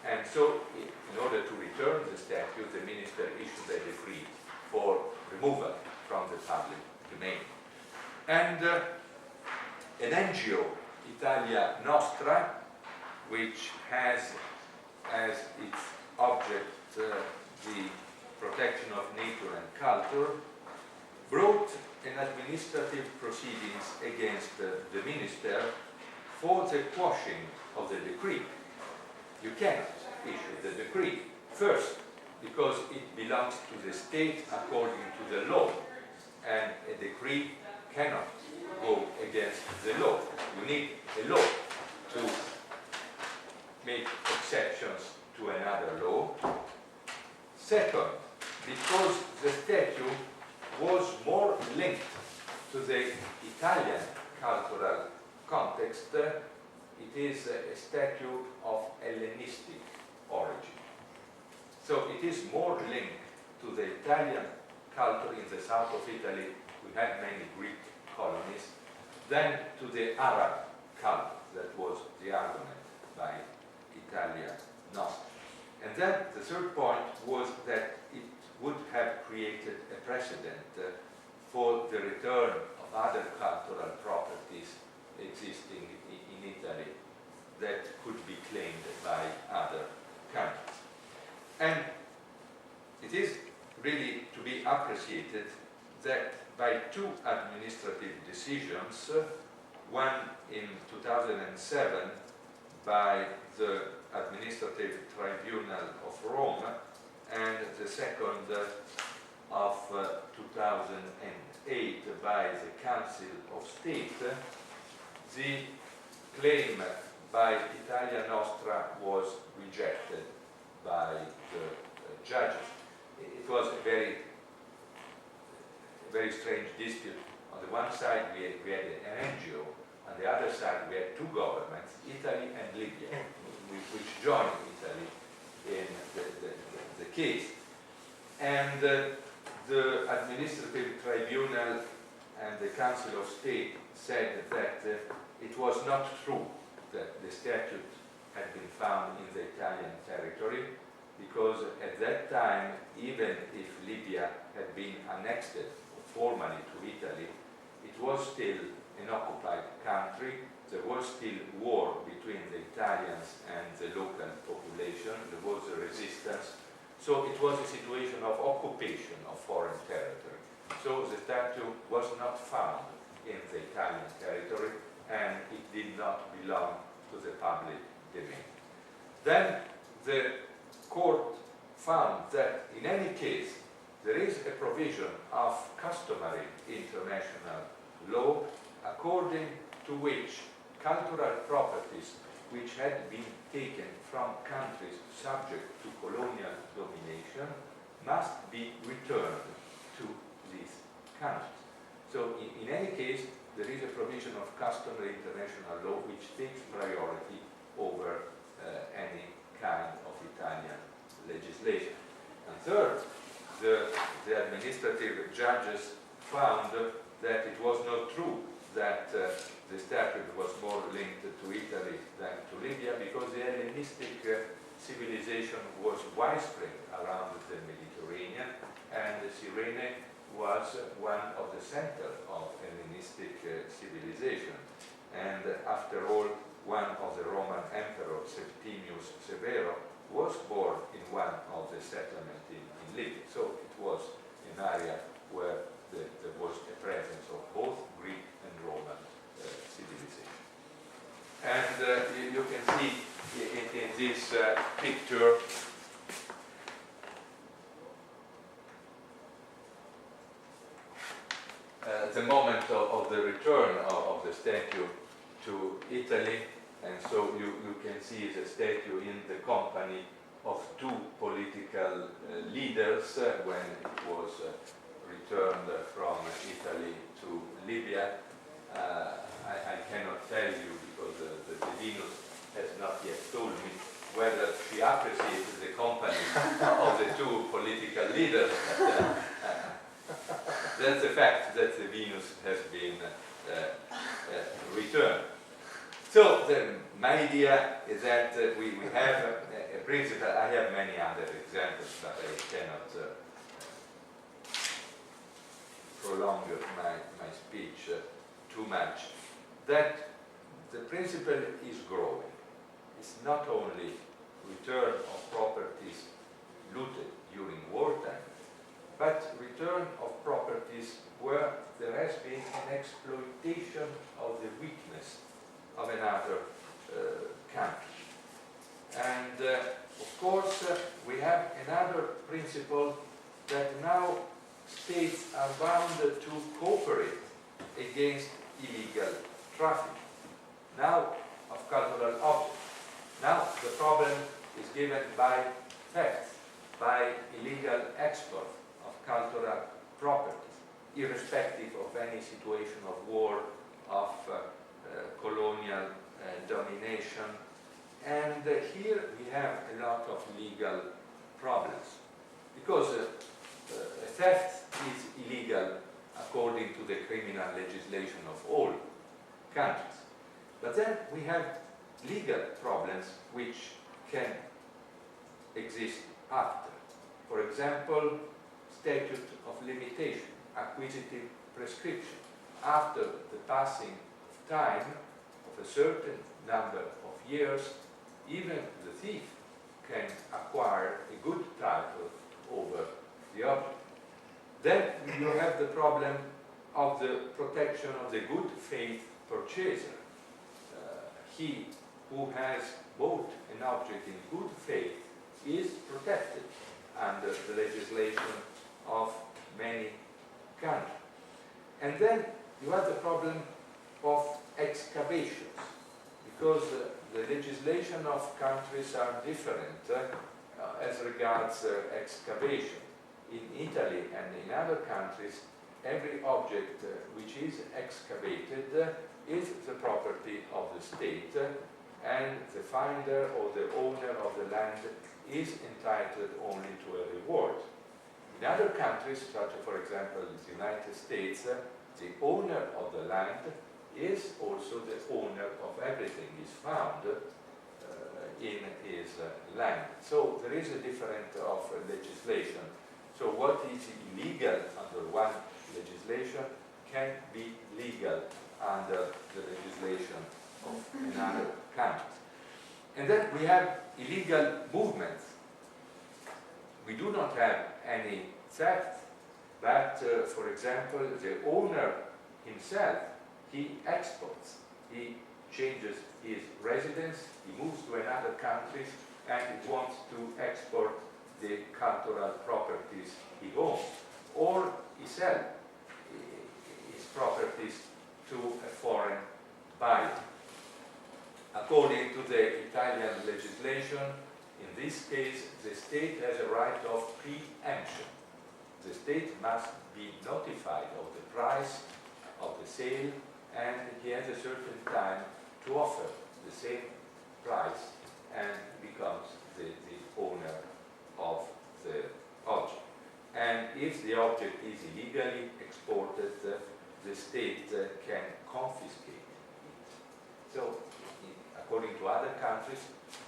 And so, in order to return the statue, the minister issued a decree for removal from the public domain. And an NGO, Italia Nostra, which has as its object the protection of nature and culture, brought an administrative proceedings against the minister for the quashing of the decree. You cannot issue the decree. First, because it belongs to the state according to the law, and a decree cannot go against the law. You need a law to make exceptions to another law. Second, because the statue was more linked to the Italian cultural context, it is a statue of Hellenistic origin. So it is more linked to the Italian culture in the south of Italy. We had many Greek colonies, than to the Arab culture. That was the argument by Italia Nostra. And then the third point was that it would have created a precedent for the return of other cultural properties existing in Italy that could be claimed by other countries. And it is really to be appreciated that by two administrative decisions, one in 2007 by the Administrative Tribunal of Rome, and the second of 2008 by the Council of State, the claim by Italia Nostra was rejected by the judges. It was a very strange dispute. On the one side we had an NGO, on the other side we had two governments, Italy and Libya, which joined Italy in the case. And the Administrative Tribunal and the Council of State said that it was not true that the statute had been found in the Italian territory, because at that time, even if Libya had been annexed formally to Italy, it was still an occupied country. There was still war between the Italians and the local population. There was a resistance. So it was a situation of occupation of foreign territory. So the statue was not found in the Italian territory, and it did not belong to the public domain. Then the court found that in any case there is a provision of customary international law according to which cultural properties which had been taken from countries subject to colonial domination must be returned to these countries. So in any case, there is a provision of customary international law which takes priority over any kind of Italian legislation. And third, the administrative judges found that it was not true that the statute was more linked to Italy than to Libya, because the Hellenistic civilization was widespread around the Mediterranean, and Cyrene was one of the centers of Hellenistic civilization. And after all, one of the Roman emperors, Septimius Severo, was born in one of the settlements in Libya. So it was an area where there was a presence of both Greek and Roman civilization. And you can see in this picture the moment of the return of the statue to Italy. And so you can see the statue in the company of two political leaders when it was returned from Italy to Libya. I cannot tell you because the Venus has not yet told me whether she appreciates the company of the two political leaders. That's the fact that the Venus has been returned. So my idea is that we have a principle. I have many other examples, but I cannot prolong my speech too much. That the principle is growing. It's not only return of properties looted during wartime, but return of properties where there has been an exploitation of the weakness of another country. And of course, we have another principle that now states are bound to cooperate against illegal traffic. Now, of cultural objects. Now, the problem is given by theft, by illegal export of cultural properties, irrespective of any situation of war, of colonial domination. And here we have a lot of legal problems, because theft is illegal according to the criminal legislation of all countries. But then we have legal problems which can exist after. For example, statute of limitation, acquisitive prescription. After the passing of time, of a certain number of years, even the thief can acquire a good title over the object. Then you have the problem of the protection of the good faith purchaser. He who has bought an object in good faith is protected under the legislation of many countries. And then you have the problem of excavations, because the legislation of countries are different as regards excavation. In Italy and in other countries, every object which is excavated is the property of the state, and the finder or the owner of the land is entitled only to a reward. In other countries, such as, for example, the United States, the owner of the land is also the owner of everything is found in his land. So there is a difference of legislation. So what is illegal under one legislation can be legal under the legislation of another country. And then we have illegal movements. We do not have any theft, but for example, the owner himself, he exports, he changes his residence, he moves to another country, and he wants to export the cultural properties he owns, or he sells his properties to a foreign buyer. According to the Italian legislation, in this case, the state has a right of preemption. The state must be notified of the price of the sale, and he has a certain time to offer the same price and becomes the owner of the object. And if the object is illegally exported, the state can confiscate it. So, according to other countries,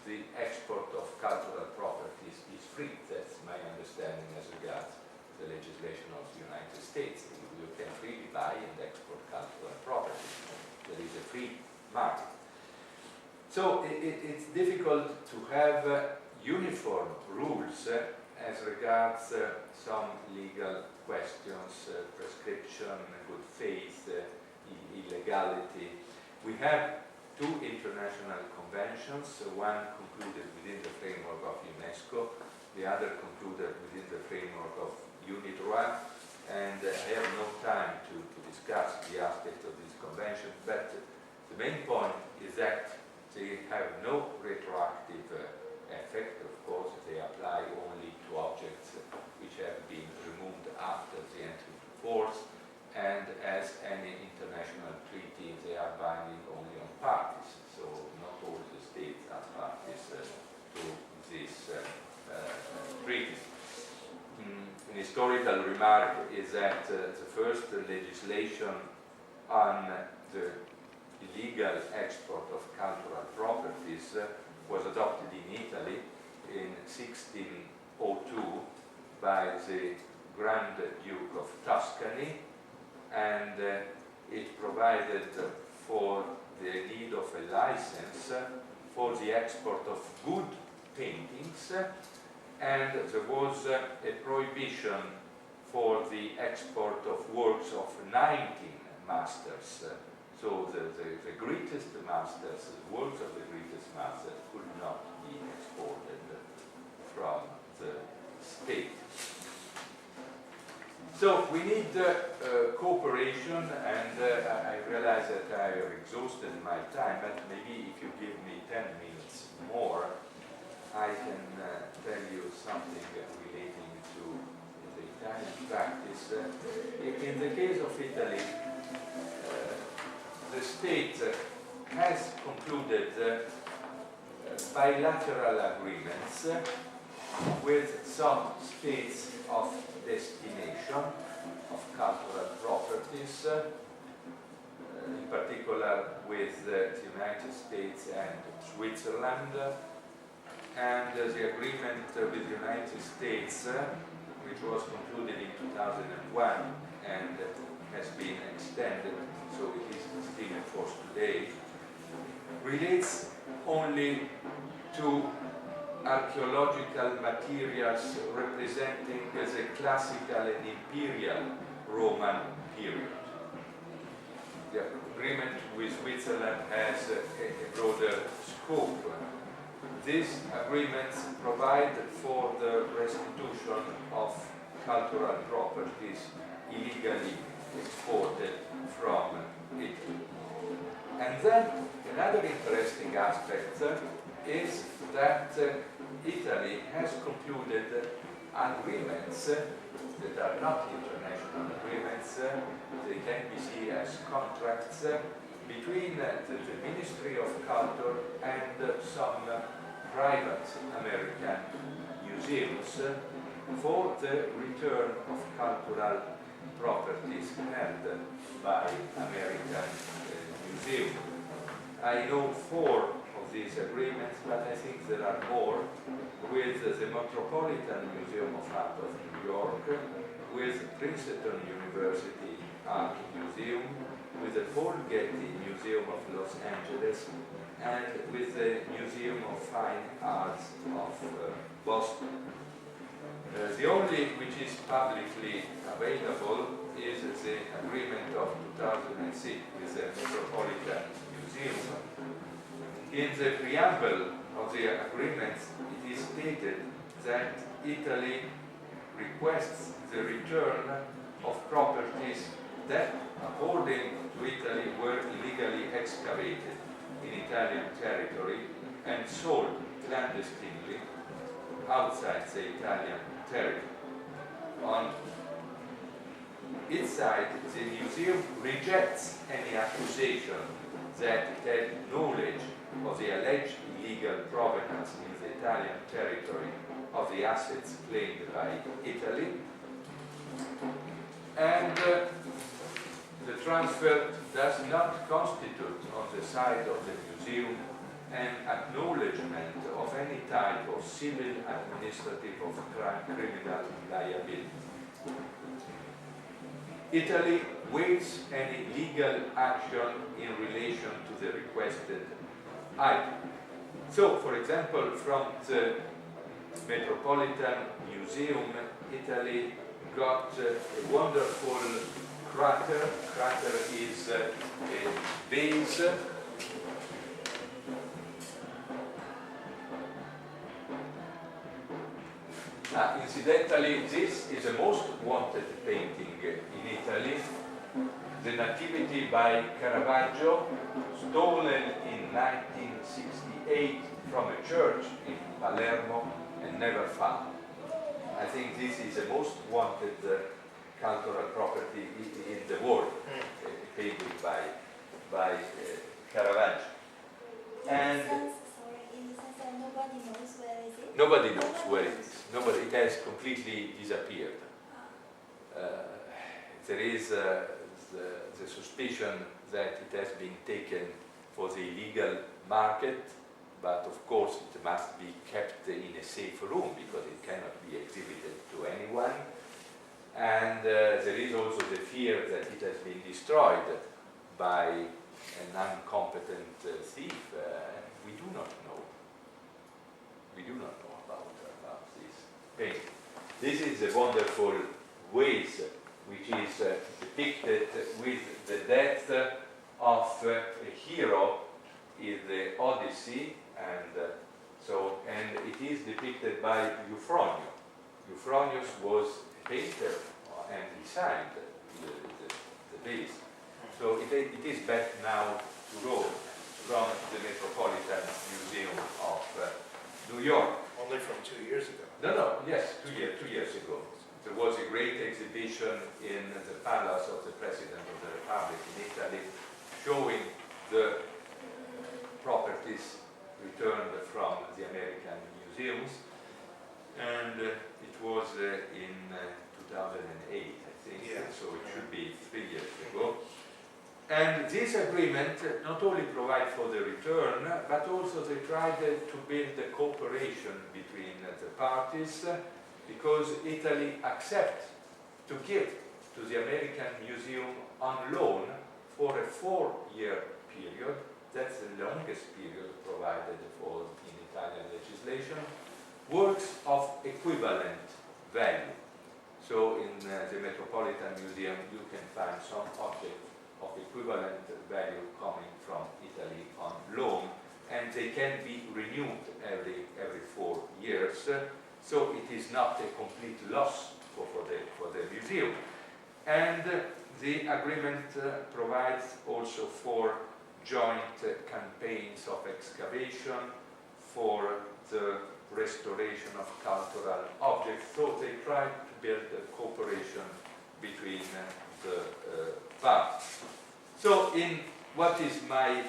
the export of cultural properties is free. That's my understanding as regards the legislation of the United States. You can freely buy and export cultural properties. There is a free market. So it's difficult to have uniform rules as regards some legal questions, prescription, good faith, illegality. We have two international conventions, one concluded within the framework of UNESCO, the other concluded within the framework of UNIDROIT, and I have no time to discuss the aspects of this convention, but the main point is that they have no retroactive effect. Of course, they apply only to objects which have been removed after the entry into remark is that the first legislation on the illegal export of cultural properties was adopted in Italy in 1602 by the Grand Duke of Tuscany, and it provided for the need of a license for the export of good paintings, and there was a prohibition for the export of works of 19 masters. So the greatest masters, the works of the greatest masters could not be exported from the state. So we need cooperation, and I realize that I have exhausted my time, but maybe if you give me 10 minutes more, I can tell you something relating to the Italian practice. In the case of Italy, the state has concluded bilateral agreements with some states of destination of cultural properties, in particular with the United States and Switzerland. And the agreement with the United States, which was concluded in 2001 and has been extended, so it is still in force today, relates only to archaeological materials representing the classical and imperial Roman period. The agreement with Switzerland has a broader scope. These agreements provide for the restitution of cultural properties illegally exported from Italy. And then another interesting aspect is that Italy has concluded agreements that are not international agreements. They can be seen as contracts between the Ministry of Culture and some private American museums for the return of cultural properties held by American museums. I know 4 of these agreements, but I think there are more, with the Metropolitan Museum of Art of New York, with Princeton University Art Museum, with the Paul Getty Museum of Los Angeles, and with the Museum of Fine Arts of Boston. The only which is publicly available is the agreement of 2006 with the Metropolitan Museum. In the preamble of the agreement, it is stated that Italy requests the return of properties that, according to Italy, were illegally excavated in Italian territory and sold clandestinely outside the Italian territory. On its side, the museum rejects any accusation that it had knowledge of the alleged illegal provenance in the Italian territory of the assets claimed by Italy, and the transfer does not constitute on the side of the museum an acknowledgement of any type of civil, administrative, or criminal liability. Italy waives any legal action in relation to the requested item. So, for example, from the Metropolitan Museum, Italy got a wonderful crater. Crater is a base incidentally, this is the most wanted painting in Italy, the Nativity by Caravaggio, stolen in 1968 from a church in Palermo and never found. I think this is the most wanted cultural property in the world, a painting by Caravaggio. And in the sense that nobody knows where is it? nobody knows where it is. It has completely disappeared. there is the suspicion that it has been taken for the illegal market, but of course it must be kept in a safe room because it cannot be exhibited to anyone. And there is also the fear that it has been destroyed by an incompetent thief. We do not know. We do not know about this painting. This is a wonderful vase which is depicted with the death of a hero in the Odyssey, and it is depicted by Euphronius. Euphronius was a painter and he signed the vase. So it is back now to Rome from the Metropolitan Museum of New York. Only from 2 years ago. No, yes, 2 years ago. There was a great exhibition in the palace of the President of the Republic in Italy, showing the properties returned from the American museums, and it was in 2008, I think, Yeah. so it should be 3 years ago. And this agreement not only provides for the return, but also they tried to build a cooperation between the parties, because Italy accepts to give to the American Museum on loan for a 4-year period. That's the longest period provided for in Italian legislation, works of equivalent value. So in the Metropolitan Museum you can find some objects of equivalent value coming from Italy on loan, and they can be renewed every 4 years. So it is not a complete loss for the museum. And the agreement provides also for joint campaigns of excavation, for the restoration of cultural objects. So they try to build a cooperation between the parts. So what is my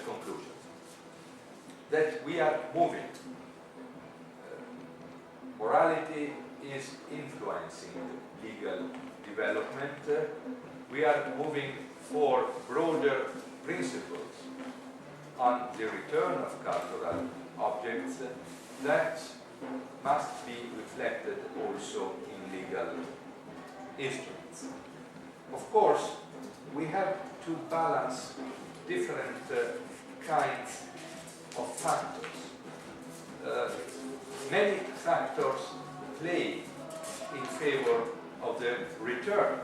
conclusion? That we are moving. Morality is influencing legal development. We are moving for broader principles on the return of cultural objects that must be reflected also in legal instruments. Of course, we have to balance different kinds of factors. Many factors play in favor of the return.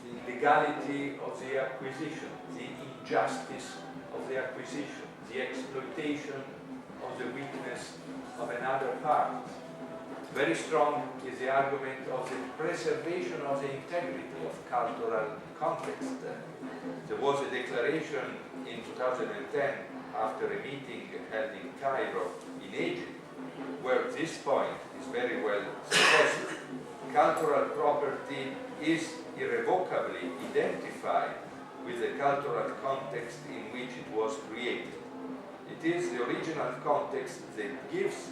The legality of the acquisition, the injustice of the acquisition, the exploitation of the weakness of another party. Very strong is the argument of the preservation of the integrity of cultural context. There was a declaration in 2010 after a meeting held in Cairo, in Egypt, where this point is very well stressed. Cultural property is irrevocably identified with the cultural context in which it was created. It is the original context that gives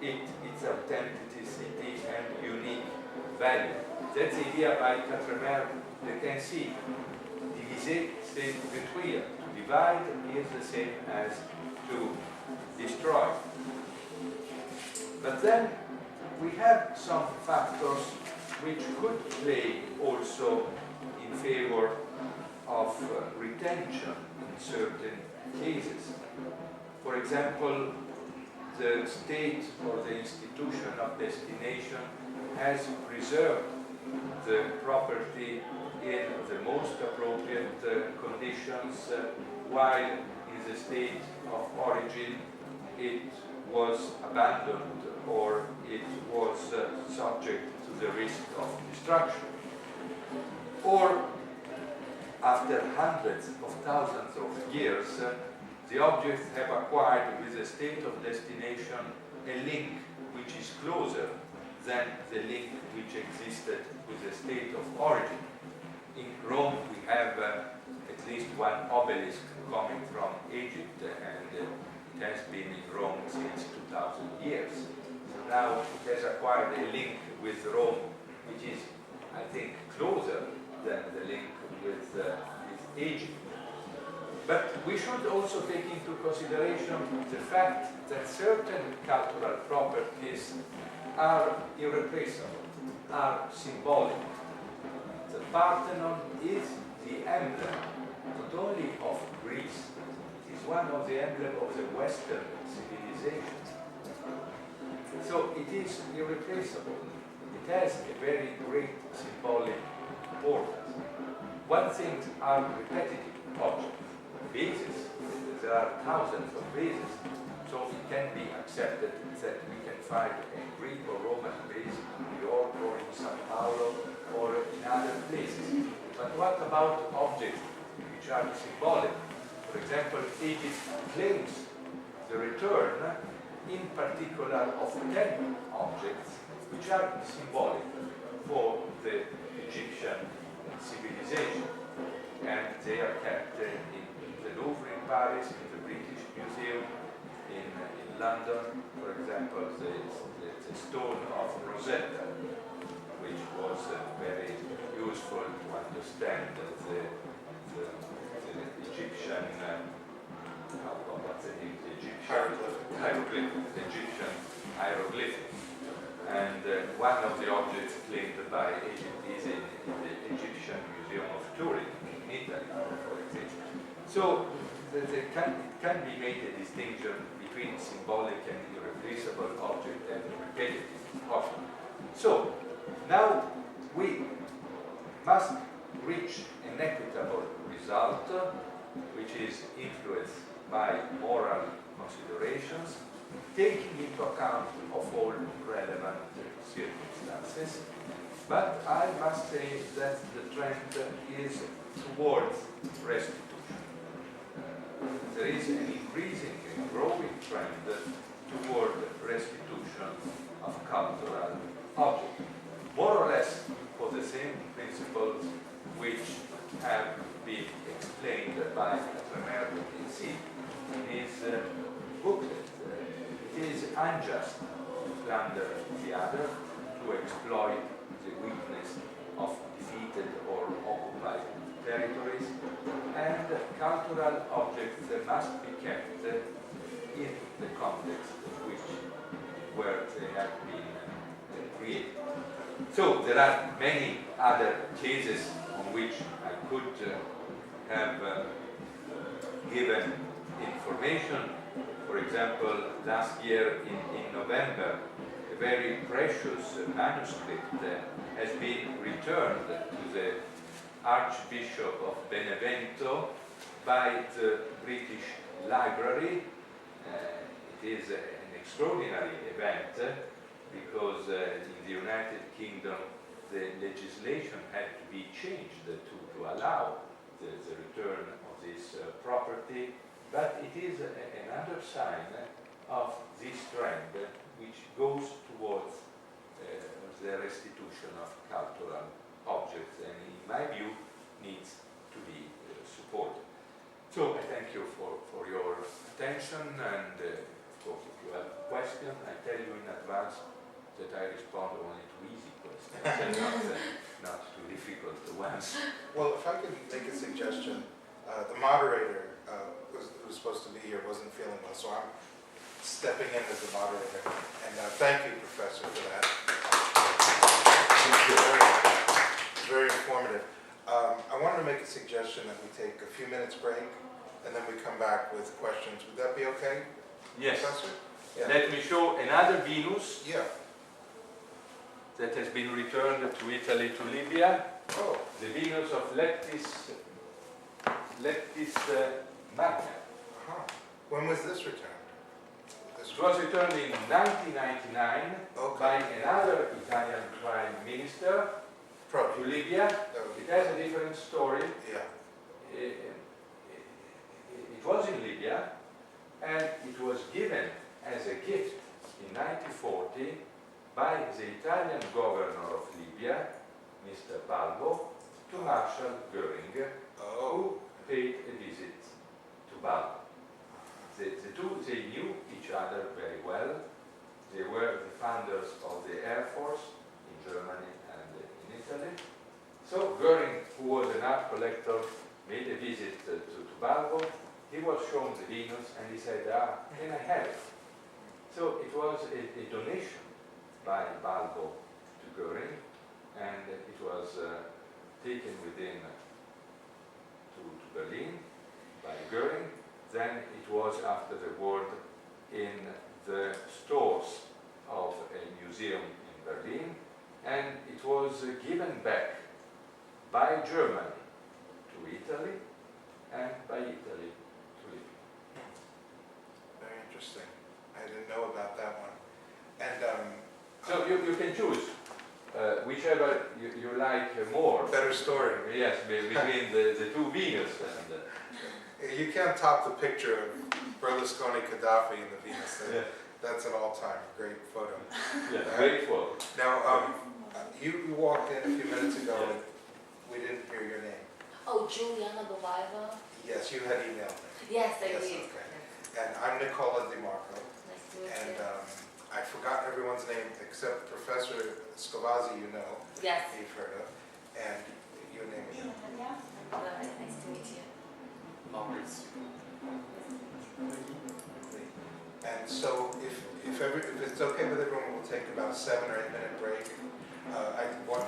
it its authenticity and unique value. That's the idea by Quatremer de Quincy. Diviser, c'est détruire. To divide is the same as to destroy. But then we have some factors which could play also in favor of retention in certain cases. For example, the state or the institution of destination has preserved the property in the most appropriate conditions, while in the state of origin it was abandoned or it was subject to the risk of destruction. Or after hundreds of thousands of years, the objects have acquired with the state of destination a link which is closer than the link which existed with the state of origin. In Rome we have at least one obelisk coming from Egypt, and it has been in Rome since 2000 years. So now it has acquired a link with Rome, which is, I think, closer than the link with Egypt. But we should also take into consideration the fact that certain cultural properties are irreplaceable, are symbolic. The Parthenon is the emblem not only of Greece, it is one of the emblems of the Western civilization. So it is irreplaceable. It has a very great symbolic importance. One thing are repetitive objects, vases. There are thousands of vases, so it can be accepted that we can find a Greek or Roman vase in New York or in Sao Paulo or in other places. But what about objects which are symbolic? For example, Egypt claims the return, in particular, of 10 objects which are symbolic for the Egyptian civilization. And they are kept in the Louvre in Paris, in the British Museum, in London, for example, the stone of Rosetta, which was very useful to understand the Egyptian, what's the name? The Egyptian hieroglyphic, the Egyptian hieroglyphic. And one of the objects claimed by Egypt is in the Egyptian Museum of Turin in Italy, for example. So it can be made a distinction between symbolic and irreplaceable object and repetitive object. So now we must reach an equitable result which is influenced by moral considerations, taking into account of all relevant circumstances. But I must say that the trend is towards restitution. There is an increasing and growing trend toward restitution of cultural objects, more or less for the same principles which have been explained by Tremer in his booklet. It is unjust to plunder the other, to exploit the weakness of defeated or occupied territories, and cultural objects must be kept in the context where they have been created. So there are many other cases on which I could have given information. For example, last year in November, a very precious manuscript has been returned to the Archbishop of Benevento by the British Library. It is an extraordinary event because in the United Kingdom the legislation had to be changed to allow the return of this property, but it is another sign of this trend which goes towards the restitution of cultural objects, and in my view needs to be supported. So I thank you for your attention, and of course if you have questions, I tell you in advance that I respond only to easy questions and not to difficult ones. Well, if I could make a suggestion, the moderator who was supposed to be here wasn't feeling well, so I'm stepping in as the moderator. And thank you, Professor, for that. Very informative. I wanted to make a suggestion that we take a few minutes break and then we come back with questions. Would that be okay, Yes. Professor? Yeah. Let me show another Venus Yeah. that has been returned to Italy, to Libya. Oh. The Venus of Leptis Magna. Huh. When was this returned? It was returned in 1999 Okay. by another Italian prime minister to Probably. Libya. That would be- It has a different story. Yeah. It was in Libya, and it was given as a gift in 1940 by the Italian governor of Libya, Mr. Balbo, to Marshal Goering, Oh. who paid a visit to Balbo. The two, they knew each other very well. They were the founders of the Air Force in Germany and in Italy. So Goering, who was an art collector, made a visit to Balbo. He was shown the Venus and he said, can I have it? So it was a donation by Balbo to Goering, and it was taken within to Berlin by Goering. Then it was afterward in the stores of a museum in Berlin, and it was given back by Germany to Italy and by Italy to Italy. Very interesting. I didn't know about that one. And So you can choose whichever you like more. better story. Yes, between the two Venus. And, You can't top the picture of Berlusconi Gaddafi in the Venus. yeah, That's an all-time great photo. yeah, great photo. Now, you walked in a few minutes ago and we didn't hear your name. Oh, Juliana Bavaiva? Yes, you had emailed me. Yes, I Yes, did. okay. And I'm Nicola DiMarco. Nice to meet And you. I forgot everyone's name except Professor Scovazzi, you know, Yes. you've heard of. And your name again. Nice to meet you. Maurice. And so if it's okay with everyone, we'll take about a 7 or 8 minute break.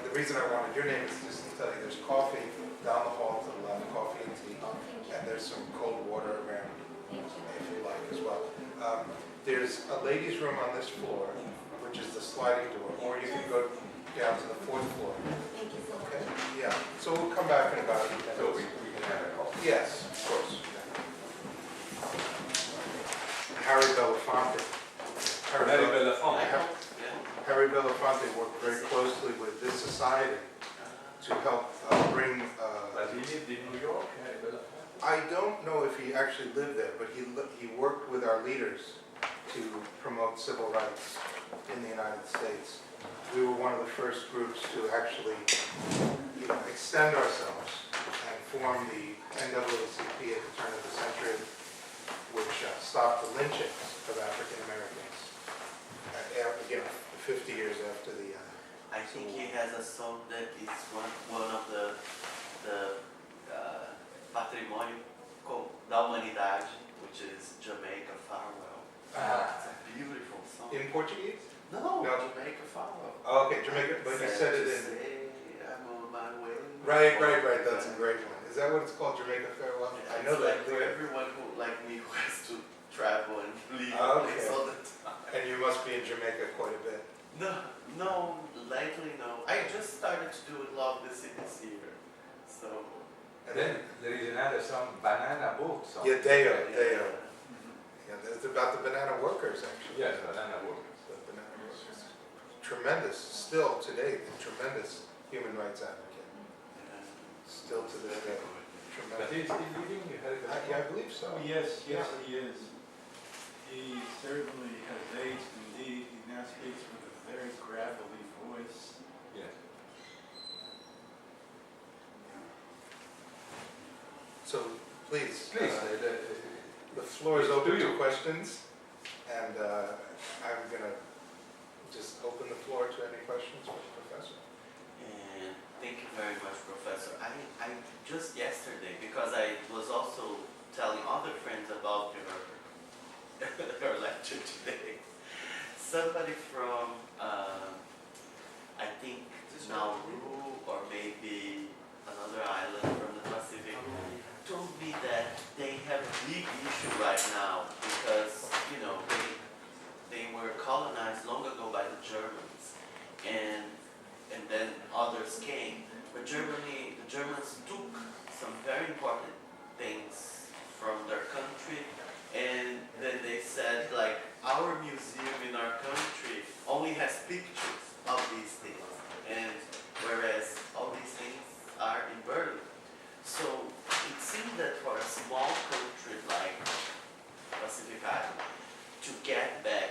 The reason I wanted your name is just to tell you there's coffee down the hall to the left, coffee and tea. Oh, thank you. And there's some cold water around Thank you. if you like as well. There's a ladies' room on this floor, which is the sliding door, or you can go down to the 4th floor. Thank you so Okay? much. Yeah. So we'll come back in about 8 minutes. So we can have a coffee. Yes, of course. Harry Belafonte. Very Belafonte. Yeah. Harry Belafonte worked very closely with this society to help bring. But he lived in New York, Belafonte? I don't know if he actually lived there, but he worked with our leaders to promote civil rights in the United States. We were one of the first groups to actually, extend ourselves and form the NAACP at the turn of the century, which stopped the lynchings of African Americans. 50 years after the. I think he has a song that is one of the patrimônio da humanidade, which is Jamaica Farewell. It's a beautiful song. In Portuguese? No, No. Jamaica Farewell. Oh, okay, Jamaica, but you said it in. I'm on my way. Right, that's a great one. Is that what it's called, Jamaica Farewell? I know It's that. like for everyone who, like me, who has to travel and leave Ah, the place okay. all the time. And you must be in Jamaica quite a bit. No, lately no. I just started to do Love the City this year. So. And Then there is another song, Banana Boat song. Yeah, Deo. Yeah, it's about the banana workers, actually. Yes, Banana Boat. The banana workers. Tremendous, still today, tremendous human rights advocate. Still to this day. But Tremendous. he's still living, Harry Belafonte? Yeah, I believe so. Oh, yes, he is. He certainly has aged indeed. He now speaks with a very gravelly voice. Yes. So, please. Please, The floor is It's open to to you. questions, and I'm going to just open the floor to any questions for the professor. And thank you very much, Professor. I just yesterday, because I was also telling other friends about your lecture today, somebody from, I think, Nauru, or maybe another island from the Pacific, told me that they have a big issue right now because, they were colonized long ago by the Germans, and then others came. But the Germans took some very important things from their country, and then they said, like, our museum in our country only has pictures of these things, and whereas all these things are in Berlin. So it seemed that for a small country like Pacific Island to get back,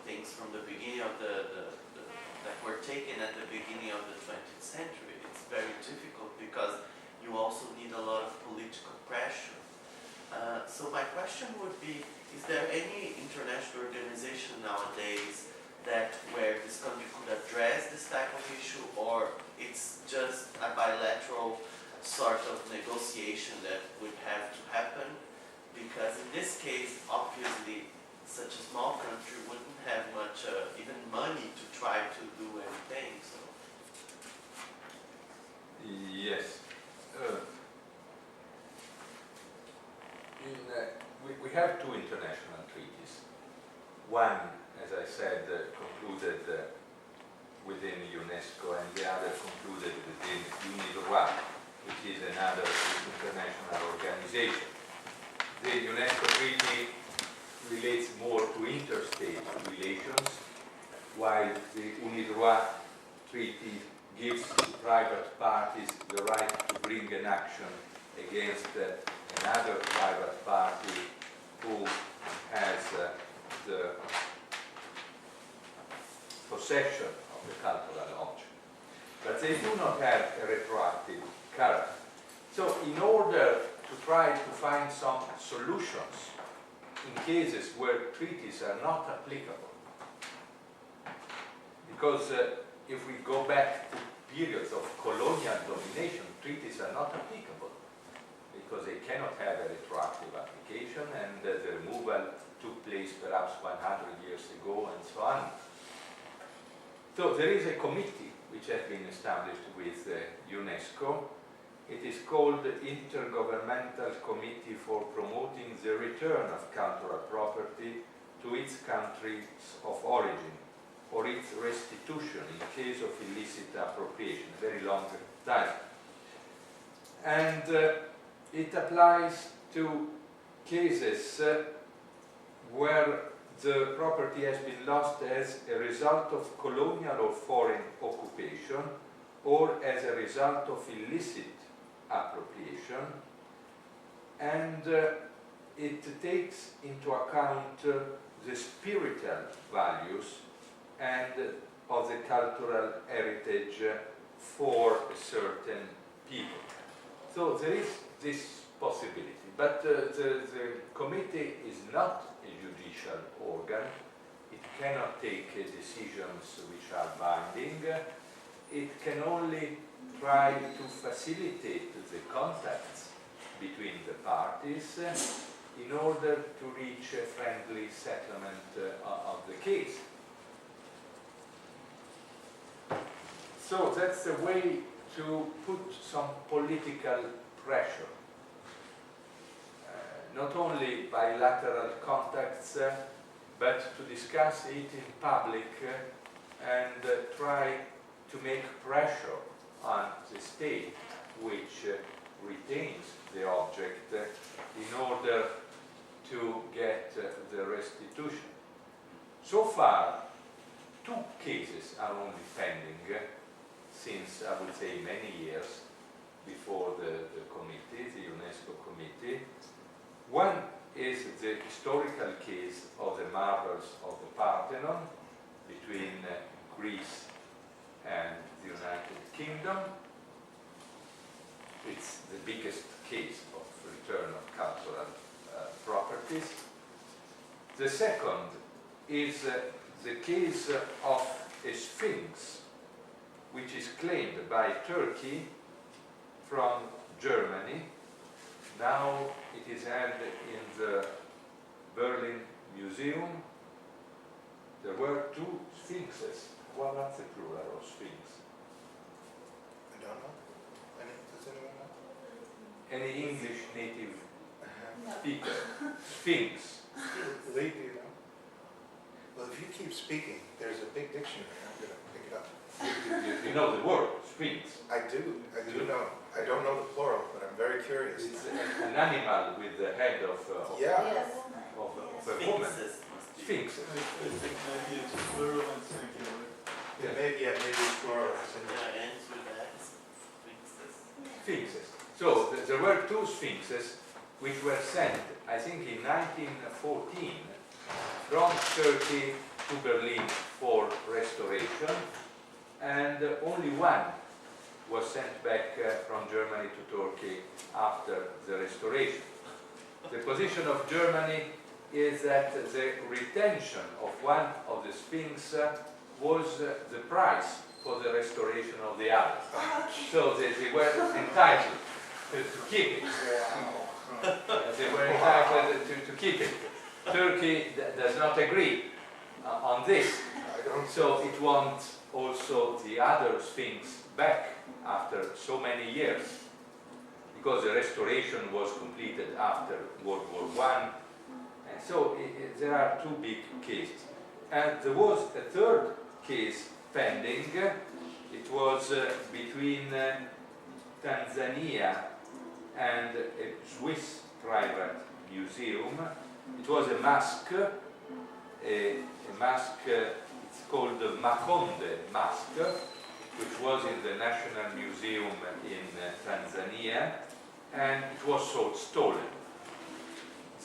things from the beginning of that were taken at the beginning of the 20th century, it's very difficult because you also need a lot of political pressure. So my question would be, is there any international organization nowadays that where this country could address this type of issue, or it's just a bilateral sort of negotiation that would have to happen? Because in this case, obviously, such a small country wouldn't have much, even money to try to do anything, so. Yes. We have two international treaties. One, as I said, concluded within UNESCO, and the other concluded within UNIDROIT, which is another international organization. The UNESCO treaty relates more to interstate relations, while the UNIDROIT treaty gives to private parties the right to bring an action against another private party who has the possession of the cultural object. But they do not have a retroactive character. So in order to try to find some solutions in cases where treaties are not applicable, because if we go back to periods of colonial domination, treaties are not applicable because they cannot have a retroactive application, and the removal took place perhaps 100 years ago and so on. So there is a committee which has been established with UNESCO. It is called the Intergovernmental Committee for Promoting the Return of Cultural Property to its countries of origin, or its restitution in case of illicit appropriation, very long time. And it applies to cases where the property has been lost as a result of colonial or foreign occupation, or as a result of illicit appropriation, and it takes into account the spiritual values and of the cultural heritage for a certain people. So there is this possibility, but the committee is not a judicial organ. It cannot take decisions which are binding. It can only try to facilitate the contacts between the parties in order to reach a friendly settlement of the case. So that's a way to put some political pressure. Not only bilateral contacts, but to discuss it in public and try to make pressure on the state which retains the object in order to get the restitution. So far, two cases are only pending since, I would say, many years before the committee, the UNESCO committee. One is the historical case of the marbles of the Parthenon between Greece and the United Kingdom. It's the biggest case of return of cultural properties. The second is the case of a sphinx, which is claimed by Turkey from Germany. Now it is held in the Berlin Museum. There were two sphinxes. Well, that's the plural of sphinx. I don't know. Does anyone know? Any English native speaker? Sphinx. Lee, do you know? Well, if you keep speaking, there's a big dictionary. I'm going to pick it up. You know the word, sphinx. I do know. I don't know the plural, but I'm very curious. It's an animal with the head of Yeah. Yes. a woman. Sphinxes must be. Sphinxes. I think maybe it's plural and singular. Maybe it's plural. Yeah, ends with X. Sphinxes. Sphinxes. So there were two sphinxes which were sent, I think, in 1914 from Turkey to Berlin for restoration, and only one was sent back from Germany to Turkey after the restoration. The position of Germany is that the retention of one of the Sphinx was the price for the restoration of the other. So they were entitled to keep it. They were entitled to keep it. Turkey does not agree on this. So it wants also the other Sphinx back after so many years, because the restoration was completed after World War I. And so there are two big cases. And there was a third case pending. It was between Tanzania and a Swiss private museum. It was a mask, it's called the Makonde mask, which was in the National Museum in Tanzania, and it was stolen.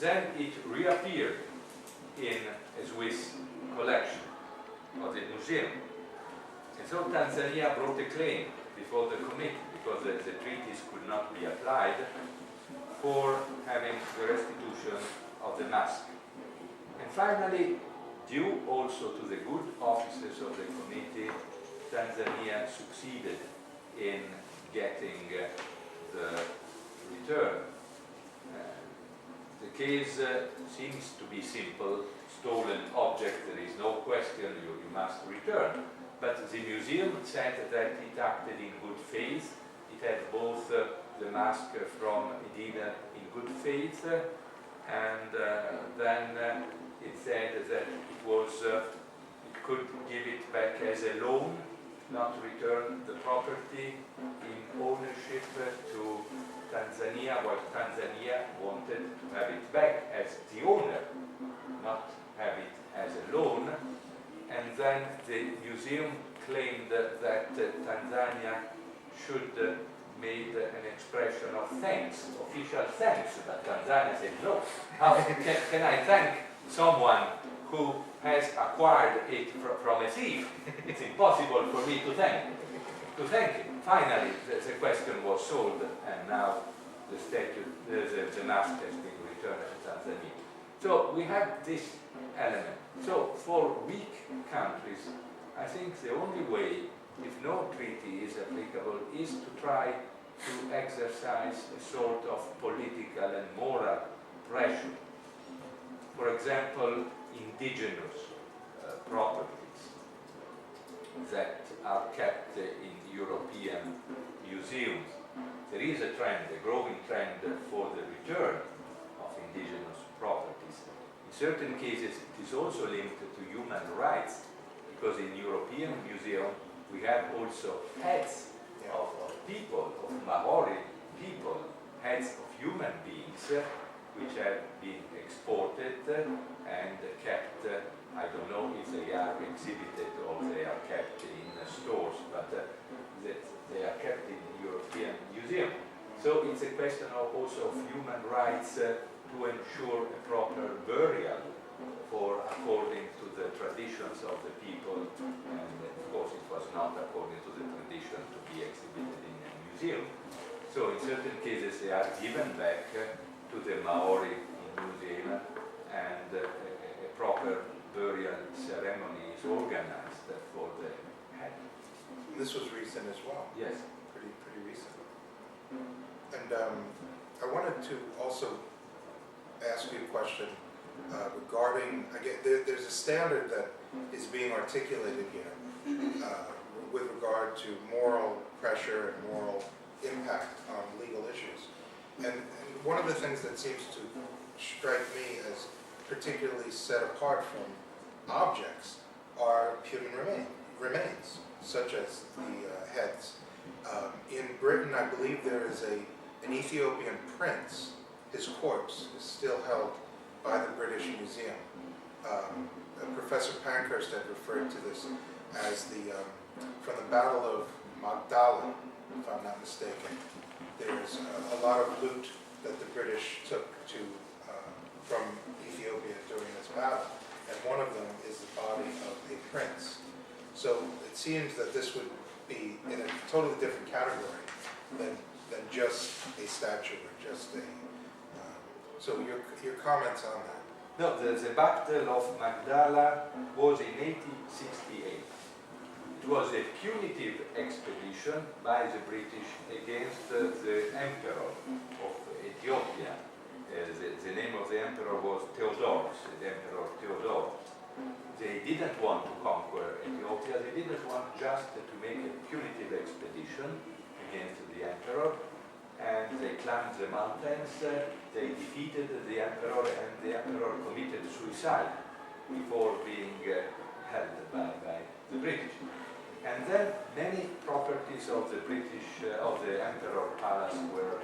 Then it reappeared in a Swiss collection of the museum. And so Tanzania brought a claim before the committee, because the treaties could not be applied, for having the restitution of the mask. And finally, due also to the good offices of the committee, Tanzania succeeded in getting the return. The case seems to be simple. Stolen object, there is no question, you must return. But the museum said that it acted in good faith. It had both the mask from Medina in good faith, and then it said that it could give it back as a loan, not return the property in ownership to Tanzania, while Tanzania wanted to have it back as the owner, not have it as a loan. And then the museum claimed that Tanzania should made an expression of thanks, official thanks, but Tanzania said no. How can I thank someone who has acquired it from a thief? It's impossible for me to thank him. Finally, the question was solved, and now the statue, the mask has been returned to Tanzania. So we have this element. So for weak countries, I think the only way, if no treaty is applicable, is to try to exercise a sort of political and moral pressure. For example, indigenous properties that are kept in European museums. There is a trend, a growing trend for the return of indigenous properties. In certain cases, it is also linked to human rights, because in European museums we have also heads of people, of Maori people, heads of human beings, which have been exported and kept, I don't know if they are exhibited or they are kept in stores, but they are kept in the European Museum. So it's a question also of human rights to ensure a proper burial according to the traditions of the people, and of course it was not according to the tradition to be exhibited in a museum. So in certain cases they are given back to the Maori in New Zealand, and a proper burial ceremony is organized for the head. This was recent as well. Yes. Pretty recent. And I wanted to also ask you a question regarding, again, there's a standard that is being articulated here with regard to moral pressure and moral impact on legal issues. And one of the things that seems to strike me as particularly set apart from objects are human remains, such as the heads. In Britain, I believe there is an Ethiopian prince. His corpse is still held by the British Museum. Professor Pankhurst had referred to this as from the Battle of Magdala, if I'm not mistaken. There's a lot of loot that the British took from Ethiopia during this battle, and one of them is the body of a prince. So it seems that this would be in a totally different category than just a statue or just a. So your comments on that? No, the Battle of Magdala was in 1868. It was a punitive expedition by the British against the Emperor of Ethiopia. The name of the emperor was Theodorus, the Emperor Theodorus. They didn't want to conquer Ethiopia, they didn't want just to make a punitive expedition against the emperor, and they climbed the mountains, they defeated the emperor, and the emperor committed suicide before being held by the British. And then many properties of the British, of the emperor palace were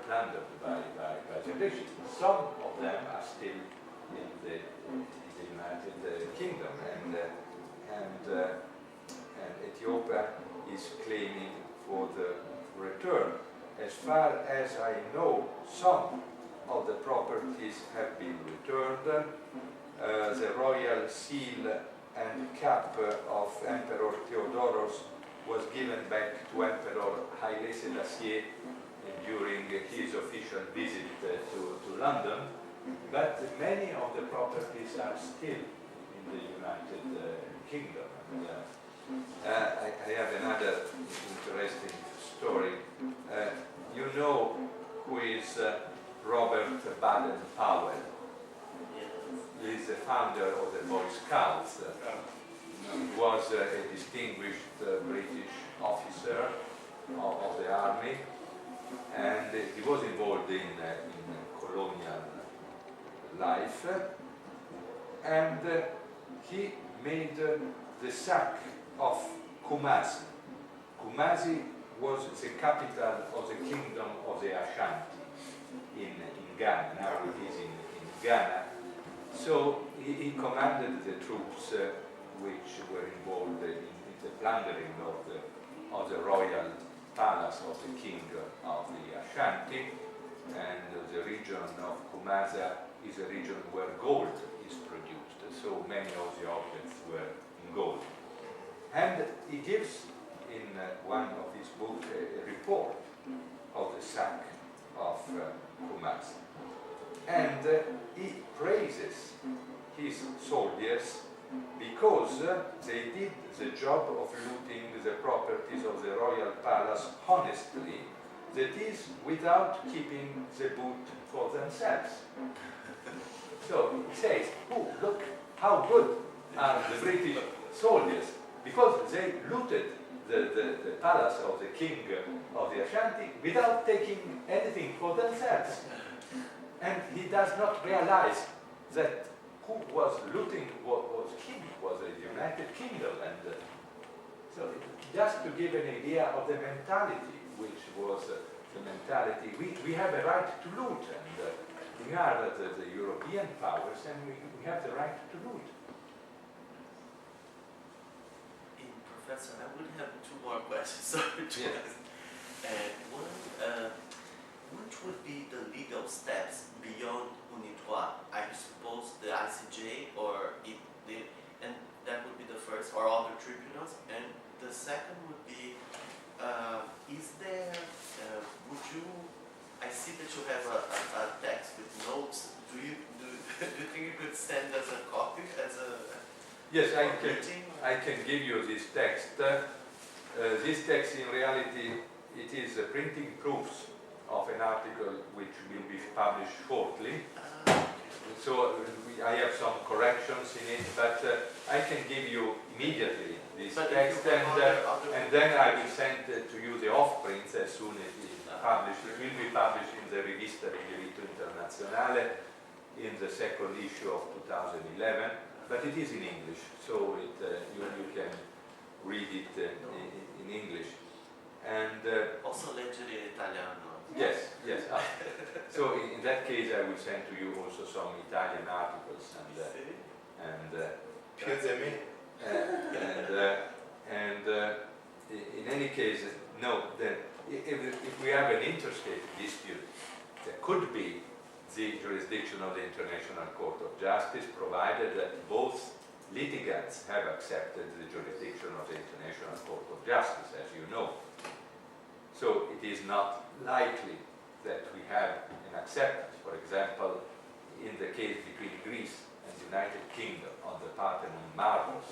plundered by the British. Some of them are still in the United Kingdom, and Ethiopia is claiming for the return. As far as I know, some of the properties have been returned. The royal seal and cap of Emperor Theodorus was given back to Emperor Haile Selassie during his official visit to London, but many of the properties are still in the United Kingdom. I have another interesting story. You know who is Robert Baden-Powell? He is the founder of the Boy Scouts. He was a distinguished British officer of the army, and he was involved in colonial life, and he made the sack of Kumasi. Kumasi was the capital of the kingdom of the Ashanti in Ghana. Now it is in Ghana. So he commanded the troops which were involved in the plundering of the royal palace of the king of the Ashanti, and the region of Kumasi is a region where gold is produced, so many of the objects were in gold. And he gives in one of his books a report of the sack of Kumasi. And he praises his soldiers because they did the job of looting the properties of the royal palace honestly, that is, without keeping the boot for themselves. So he says, oh, look how good are the British soldiers, because they looted the palace of the king of the Ashanti without taking anything for themselves. And he does not realize that who was looting what was king was the United Kingdom. And so just to give an idea of the mentality, which was the mentality, we have a right to loot, and we are the European powers, and we have the right to loot. Professor, I would have two more questions. Sorry to ask. One, which would be the legal steps beyond UNITOIS? I suppose the ICJ, and that would be the first, or other tribunals. And the second would be, is there, I see that you have a text with notes. Do you think you could send us a copy as a... Yes, I can give you this text. This text, in reality, it is printing proofs of an article which will be published shortly. So I have some corrections in it, but I can give you immediately this text, and then I will send to you the off-prints as soon as it is published. It will be published in the Rivista di Diritto Internazionale in the second issue of 2011. But it is in English, so you can read it in English. And also leggere italiano. Yes. So in that case, I will send to you also some Italian articles and in any case, no. If we have an interstate dispute, there could be the jurisdiction of the International Court of Justice, provided that both litigants have accepted the jurisdiction of the International Court of Justice, as you know. So it is not likely that we have an acceptance. For example, in the case between Greece and the United Kingdom on the Parthenon marbles,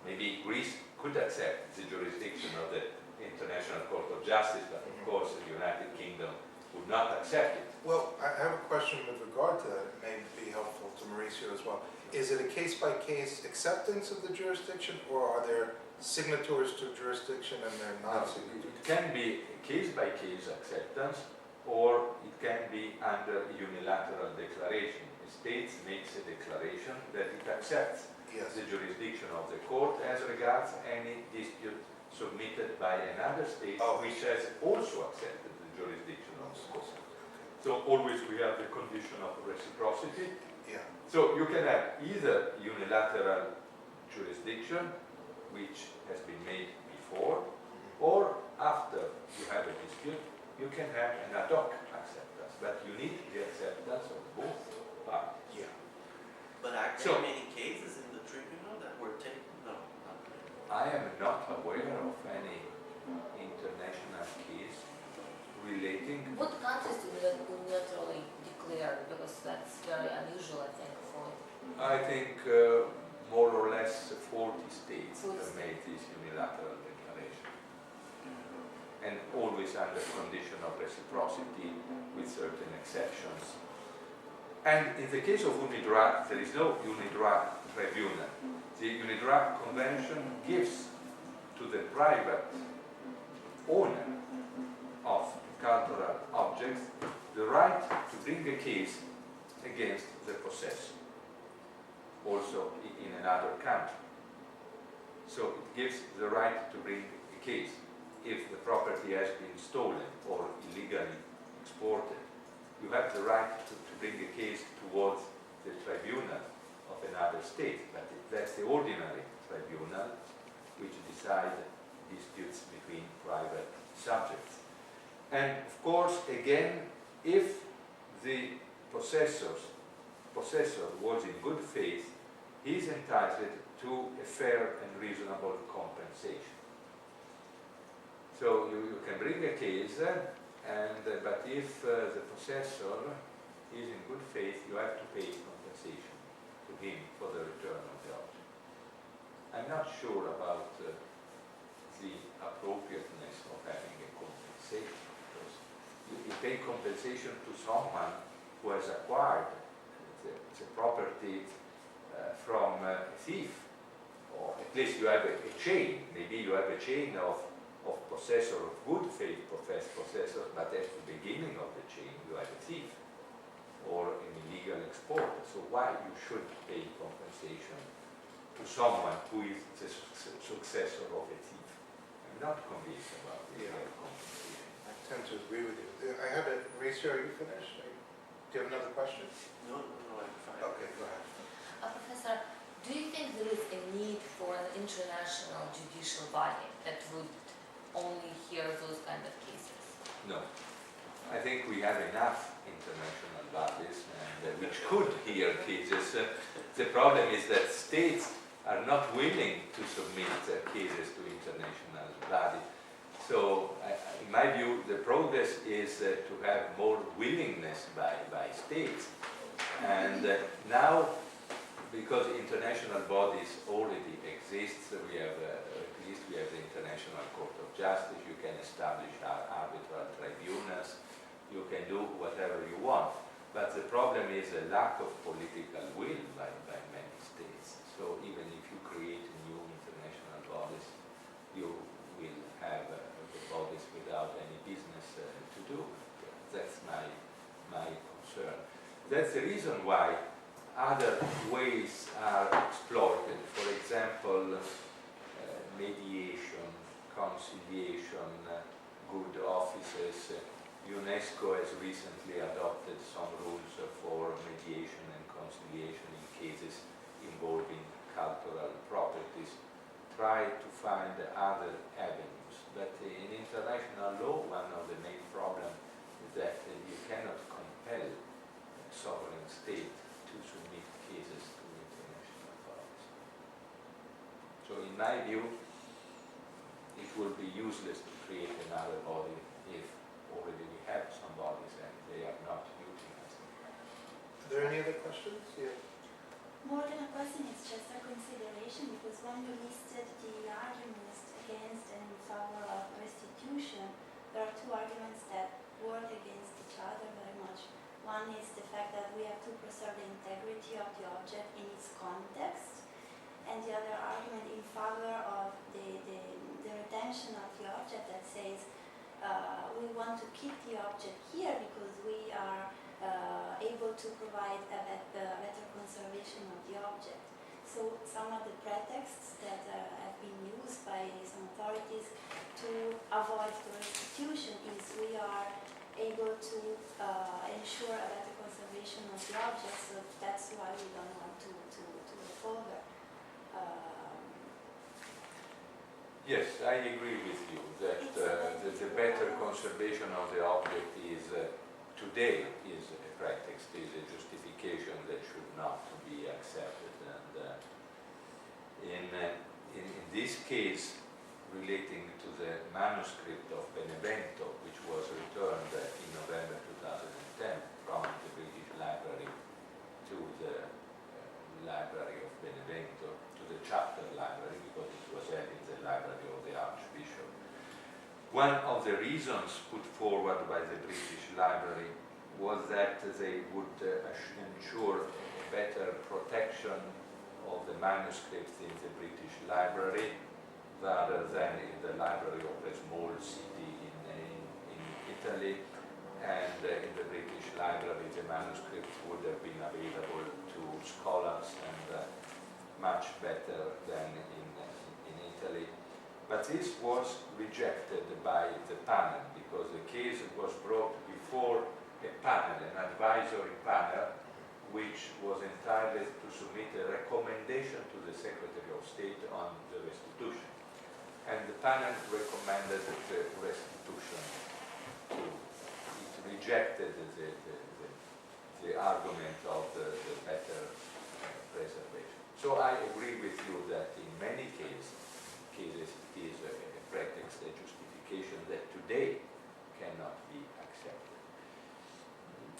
maybe Greece could accept the jurisdiction of the International Court of Justice, but of course the United Kingdom would not accept it. Well, I have a question with regard to that. It may be helpful to Mauricio as well. Is it a case-by-case acceptance of the jurisdiction, or are there signatories to jurisdiction and they're not signatories? It can be a case-by-case acceptance, or it can be under a unilateral declaration. The state makes a declaration that it accepts Yes. the jurisdiction of the court as regards any dispute submitted by another state which has also accepted the jurisdiction of the court. So always we have the condition of reciprocity. Yeah. So you can have either unilateral jurisdiction, which has been made before, or after you have a dispute, you can have an ad hoc acceptance, but you need the acceptance of both parties. Yeah. But are So- there many cases in the tribunal that were taken? No, not really. I am not aware of any international case relating. What countries do they unilaterally declare? Because that's very unusual, I think, for I think more or less 40 states 40 have made this unilateral declaration. And always under condition of reciprocity with certain exceptions. And in the case of UNIDROIT, there is no UNIDROIT tribunal. The UNIDROIT Convention gives to the private owner of cultural objects the right to bring a case against the possessor, also in another country. So it gives the right to bring a case if the property has been stolen or illegally exported. You have the right to bring a case towards the tribunal of another state, but that's the ordinary tribunal which decide disputes between private subjects. And of course, again, if the possessor was in good faith, he is entitled to a fair and reasonable compensation. So you can bring a case, but if the possessor is in good faith, you have to pay compensation to him for the return of the object. I'm not sure about the appropriateness of having a compensation, because you pay compensation to someone who has acquired the property from a thief, or at least you have a chain. Maybe you have a chain of possessor of good faith possessors, but at the beginning of the chain you have a thief or an illegal exporter. So why you should pay compensation to someone who is the successor of a thief? I'm not convinced about the compensation. I tend to agree with you. I have a, Mauricio, are you finished? Do you have another question? No, I'm fine. Okay, go ahead. Professor, do you think there is a need for an international judicial body that would only hear those kind of cases? No. I think we have enough international bodies which could hear cases. The problem is that states are not willing to submit their cases to international bodies. So, in my view, the progress is to have more willingness by states. And now, because international bodies already exist, we have at least we have the International Court of Justice. You can establish arbitral tribunals. You can do whatever you want. But the problem is a lack of political will by many states. So even if you create new international bodies, you will have the bodies without any business to do. That's my concern. That's the reason why other ways are exploited. For example, mediation, conciliation, good offices. UNESCO has recently adopted some rules for mediation and conciliation in cases involving cultural properties. Try to find other avenues. But in international law, one of the main problems is that you cannot compel a sovereign state to submit cases to international bodies. So in my view, it will be useless to create another body if already we have some bodies and they are not utilized. Are there any other questions? Yeah. More than a question, it's just a consideration, because when you listed the arguments against and in favor of restitution, there are two arguments that work against each other very much. One is the fact that we have to preserve the integrity of the object in its context, and the other argument in favor of the retention of the object that says we want to keep the object here because we are able to provide a better conservation of the object. So some of the pretexts that have been used by some authorities to avoid the restitution is we are able to ensure a better conservation of the object, so that's why we don't want to recover. Yes, I agree with you that the better conservation of the object is today is a pretext, is a justification that should not be accepted. And in this case, relating to the manuscript of Benevento, which was returned in November 2010 from the British Library to the Library of Benevento, to the chapter library, because it was held in the library of the Archbishop. One of the reasons put forward by the British Library was that they would ensure better protection of the manuscripts in the British Library rather than in the library of a small city in Italy. And in the British Library, the manuscripts would have been available to scholars and much better than in Italy. But this was rejected by the panel because the case was brought before a panel, an advisory panel, which was entitled to submit a recommendation to the Secretary of State on the restitution. And the panel recommended the restitution to it rejected the argument of the better preservation. So I agree with you that in many cases it is a pretext, a justification that today cannot be accepted.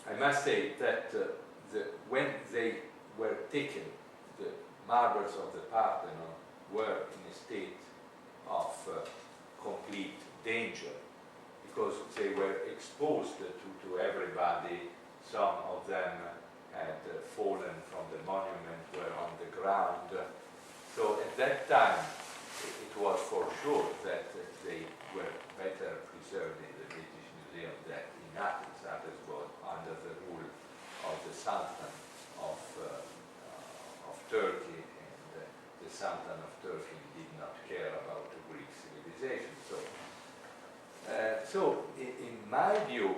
I must say that when they were taken, the marbles of the Parthenon were in a state of complete danger because they were exposed to everybody. Some of them had fallen from the monument, were on the ground. So at that time, it was for sure that they were better preserved in the British Museum than in Athens. Athens was under the rule of the Sultan of Turkey, and the Sultan of Turkey did not care about the Greek civilization. So in my view,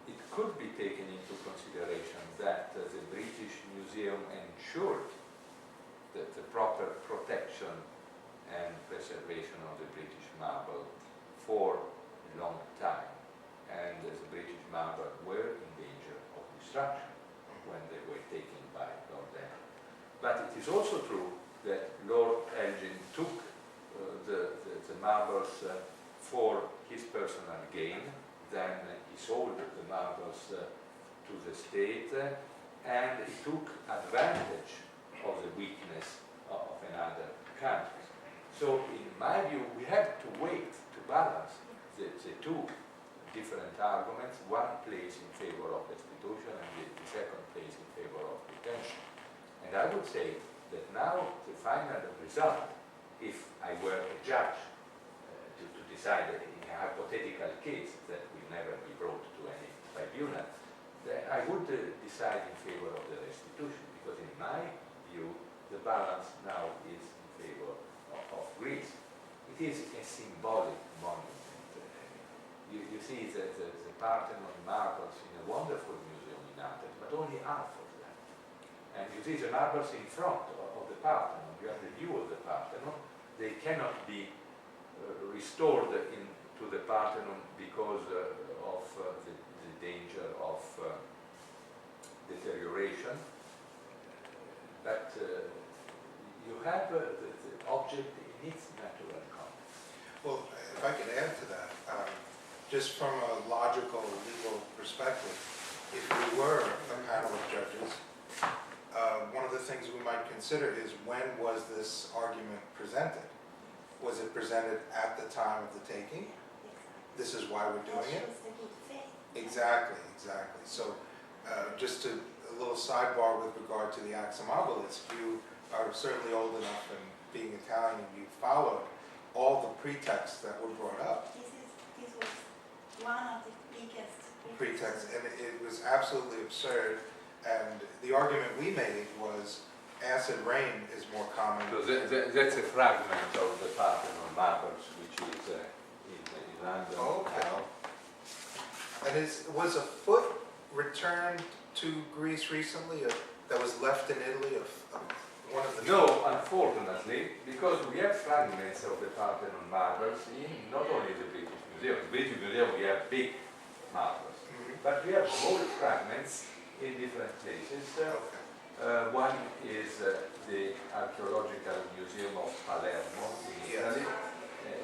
it could be taken into consideration that the British Museum ensured that the proper protection and preservation of the British marble for a long time, and the British marble were in danger of destruction when they were taken by Lord Elgin. But it is also true that Lord Elgin took the marbles for his personal gain, then he sold the marbles to the state, and he took advantage of the weakness of another country. So in my view, we have to wait to balance the two different arguments. One plays in favor of restitution and the second plays in favor of retention. And I would say that now the final result, if I were a judge to decide in a hypothetical case that will never be brought to any tribunal, I would decide in favor of the restitution, because in my view the balance now is in favor of Greece. It is a symbolic monument. You see the Parthenon marbles in a wonderful museum in Athens, but only half of them. And you see the marbles in front of the Parthenon. You have the view of the Parthenon. They cannot be restored into the Parthenon because of the danger of deterioration. But you have the object in its natural context. Well, if I could add to that, just from a logical, legal perspective, if we were a panel of judges, one of the things we might consider is when was this argument presented? Was it presented at the time of the taking? This is why we're doing it? That shows the good faith. Exactly, exactly. So just a little sidebar with regard to the Axum obelisk, you are certainly old enough, and being Italian, you followed all the pretexts that were brought up. This was one of the biggest Pretext, and it was absolutely absurd. And the argument we made was acid rain is more common. So that's a fragment of the Parthenon marbles, which is in London Okay. now. And was a foot returned to Greece recently that was left in Italy of one of the... No, unfortunately, because we have fragments of the Parthenon marbles in not only the British Museum. The British Museum we have big marbles, but we have small fragments in different places. Okay. One is the Archaeological Museum of Palermo in Italy.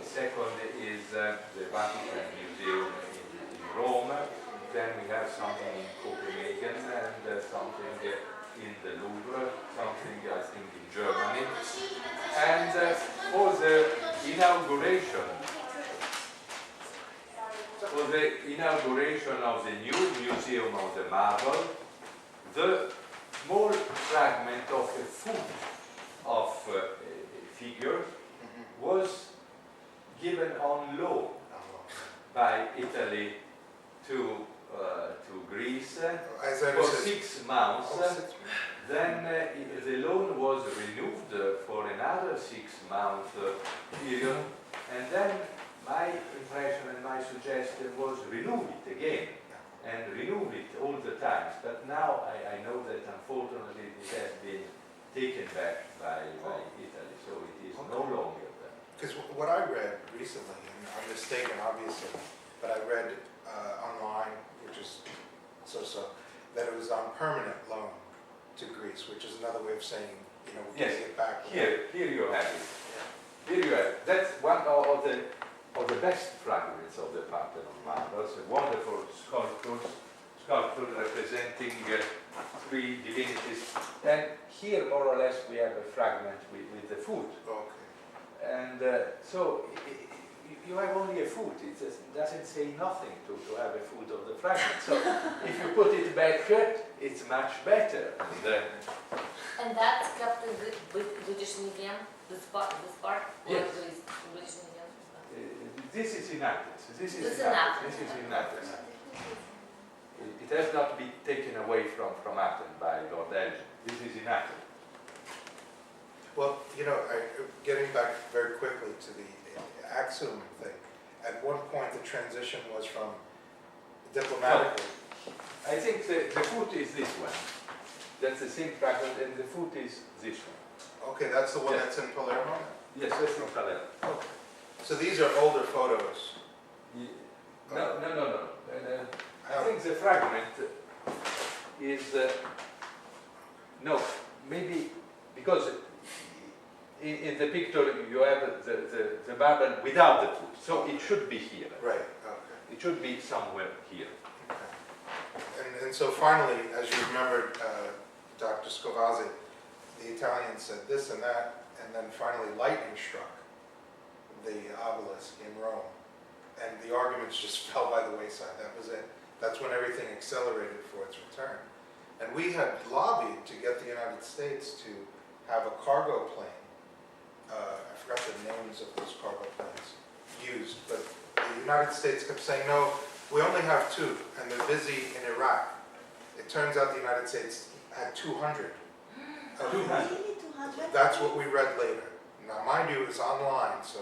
Second is the Vatican Museum in Rome. Then we have something in Copenhagen and something in the Louvre, something I think in Germany. And for the inauguration of the new Museum of the Marble, the small fragment of a foot of a figure was given on loan by Italy to Greece As I for said, 6 months. 6 months. Then the loan was renewed for another 6-month period, and then my impression and my suggestion was renew it again, and renew it all the time. But now I know that unfortunately it has been taken back by Italy, so it is no longer there. Because what I read recently, and I'm mistaken obviously, but I read online, which is so, that it was on permanent loan to Greece, which is another way of saying, you know, we're Yes. getting it back. Here you have it. Here you have it. That's one of the best fragments of the Parthenon marbles, a wonderful sculpture representing 3 divinities. And here, more or less, we have a fragment with the foot. Okay. And so you have only a foot. It doesn't say nothing to have a foot of the fragment. So if you put it back, it's much better. And that's kept in the British Museum, this part, or Yes. the British Museum? This is in Athens. This This is is in in Athens. Athens. This is in Athens. It has not been taken away from Athens by Lord Elgin. This is in Athens. Well, you know, getting back very quickly to the Axum thing, at one point the transition was from diplomatically. I think the foot is this one. That's the same fragment, and the foot is this one. Okay, that's the one Yeah. that's in Palermo? Yes, that's in Palermo. Okay. So these are older photos. No. I think the fragment is no, maybe because in the picture you have the marble without the foot, so it should be here. Right, okay. It should be somewhere here. And so finally, as you remembered, Dr. Scovazzi, the Italians said this and that, and then finally lightning struck the obelisk in Rome. And the arguments just fell by the wayside. That was it. That's when everything accelerated for its return. And we had lobbied to get the United States to have a cargo plane. I forgot the names of those cargo planes used, but the United States kept saying, no, we only have 2, and they're busy in Iraq. It turns out the United States had 200. Really? 200? That's what we read later. Now, mind you, it's online, so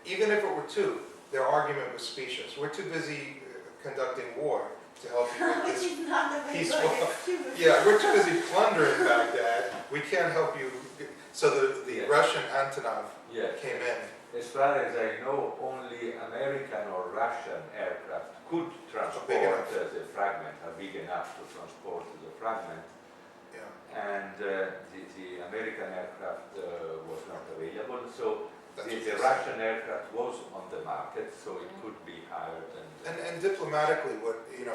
even if it were 2, their argument was specious. We're too busy conducting war to help you with Which this is not a very peaceful. good excuse. Yeah, we're too busy plundering Baghdad. We can't help you. So the Yeah. Russian Antonov Yes. came in. As far as I know, only American or Russian aircraft could transport Big enough. the fragment, are big enough to transport the fragment. Yeah. And the American aircraft was not available, so That's The what they Russian aircraft was on the market, so it could be hired And diplomatically,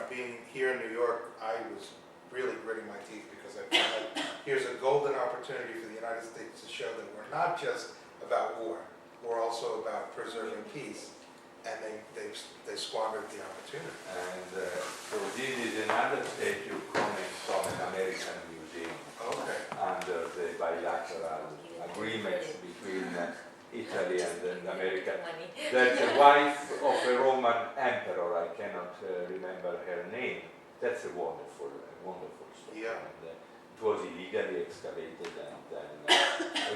being here in New York, I was really gritting my teeth because I felt like here's a golden opportunity for the United States to show that we're not just about war, we're also about preserving peace, and they squandered the opportunity. And so this is another statue coming from an American museum Okay. under the bilateral agreement between Italy and America. That's the wife of a Roman emperor, I cannot remember her name. That's a wonderful story. Yeah. And, it was illegally excavated and then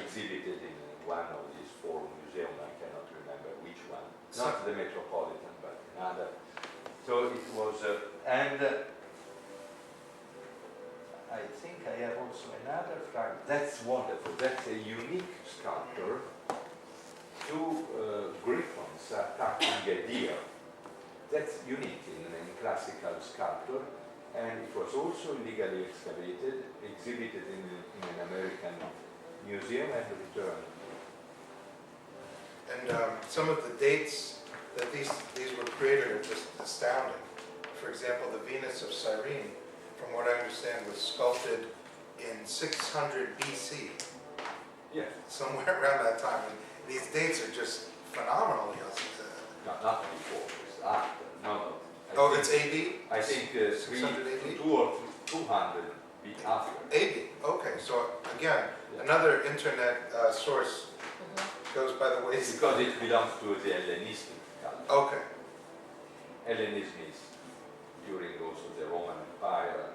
exhibited in one of these 4 museums, I cannot remember which one. Not the Metropolitan, but another. So it was, and I think I have also another fragment. That's wonderful. That's a unique sculpture. 2 griffons attacking a deer. That's unique in classical sculpture, and it was also illegally excavated, exhibited in an American museum, and returned. And some of the dates that these were created are just astounding. For example, the Venus of Cyrene, from what I understand, was sculpted in 600 BC, Yes. somewhere around that time. And these dates are just phenomenal. Not before, it's after. No. Oh, it's AD? I think 600 AD? 2 or 200 be after. AD, okay. So again, another internet source goes by the wayside. Because it belongs to the Hellenistic culture. Okay. Hellenism is during also the Roman Empire.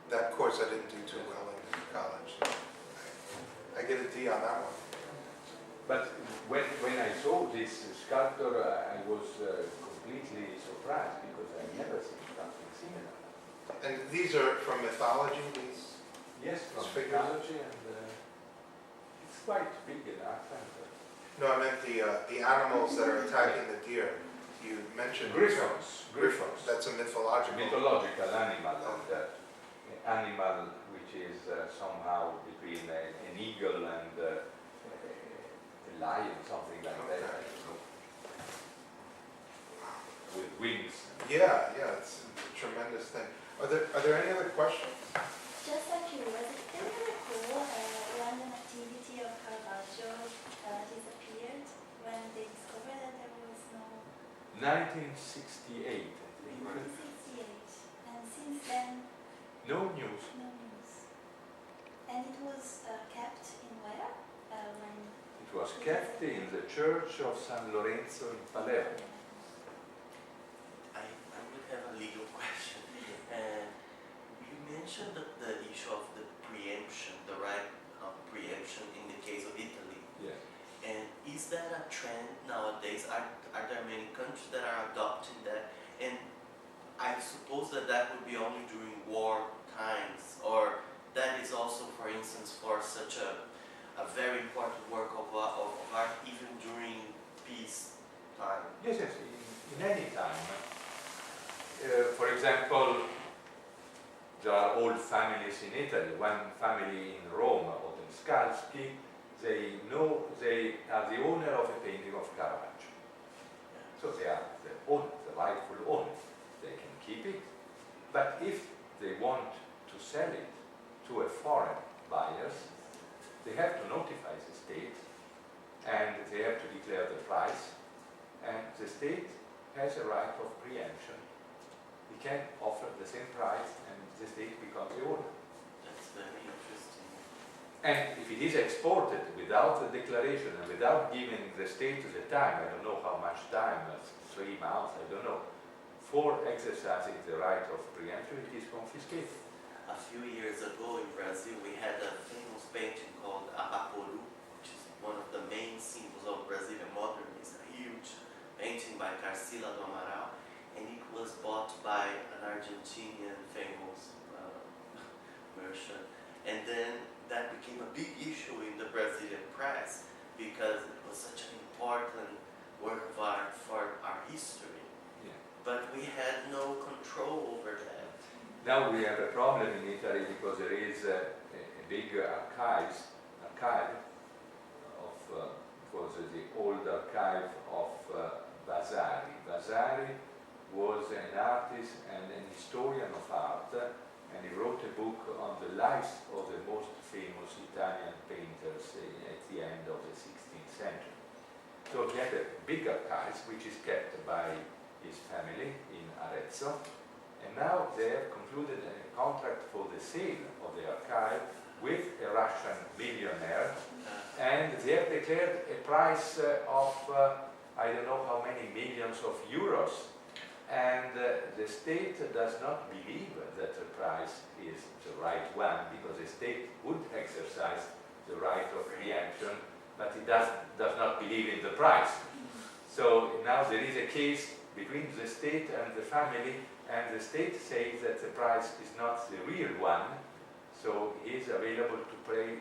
That course I didn't do too well in college. So I get a D on that one. But when I saw this sculpture, I was completely surprised because I never seen something similar. And these are from mythology, these? Yes, from Figures. mythology, and it's quite big enough. No, I meant the animals that are attacking the deer. You mentioned Griffons. Griffons. That's a mythological. Mythological animal, and animal which is somehow between an eagle and a lion, something like that. I don't know. With wings. Yeah, it's a tremendous thing. Are there any other questions? Just out of curiosity, can you recall when an activity of Caravaggio disappeared, when they discovered that there was no 1968, I think. 1968, and since then, No news. no news. And it was kept in where? When It was kept in the church of San Lorenzo in Palermo. I would have a legal question. You mentioned the issue of the preemption, the right of preemption in the case of Italy. Yeah. And is that a trend nowadays? Are there many countries that are adopting that? And I suppose that would be only during war times, or that is also, for instance, for such a very important work of art, even during peace time. Yes, in any time. For example, there are old families in Italy. One family in Rome, Scovazzi, they know they are the owner of a painting of Caravaggio. So they are the rightful owners. They can keep it, but if they want to sell it to a foreign buyers, they have to notify the state, and they have to declare the price, and the state has a right of preemption. He can offer the same price, and the state becomes the owner. That's very interesting. And if it is exported without the declaration and without giving the state the time, I don't know how much time, 3 months, I don't know, for exercising the right of preemption, it is confiscated. A few years ago in Brazil, we had a famous painting called Abaporu, which is one of the main symbols of Brazilian modernism, a huge painting by Tarsila do Amaral, and it was bought by an Argentinian famous merchant. And then that became a big issue in the Brazilian press because it was such an important work of art for our history. Yeah. But we had no control over that. Now we have a problem in Italy because there is a big archive of was the archive of Vasari. Vasari was an artist and an historian of art, and he wrote a book on the lives of the most famous Italian painters at the end of the 16th century. So he had a big archive, which is kept by his family in Arezzo, and now they have concluded a contract for the sale of the archive with a Russian millionaire, and they have declared a price of I don't know how many millions of euros, and the state does not believe that the price is the right one, because the state would exercise the right of preemption, but it does not believe in the price. So now there is a case between the state and the family, and the state says that the price is not the real one, so he is available to pay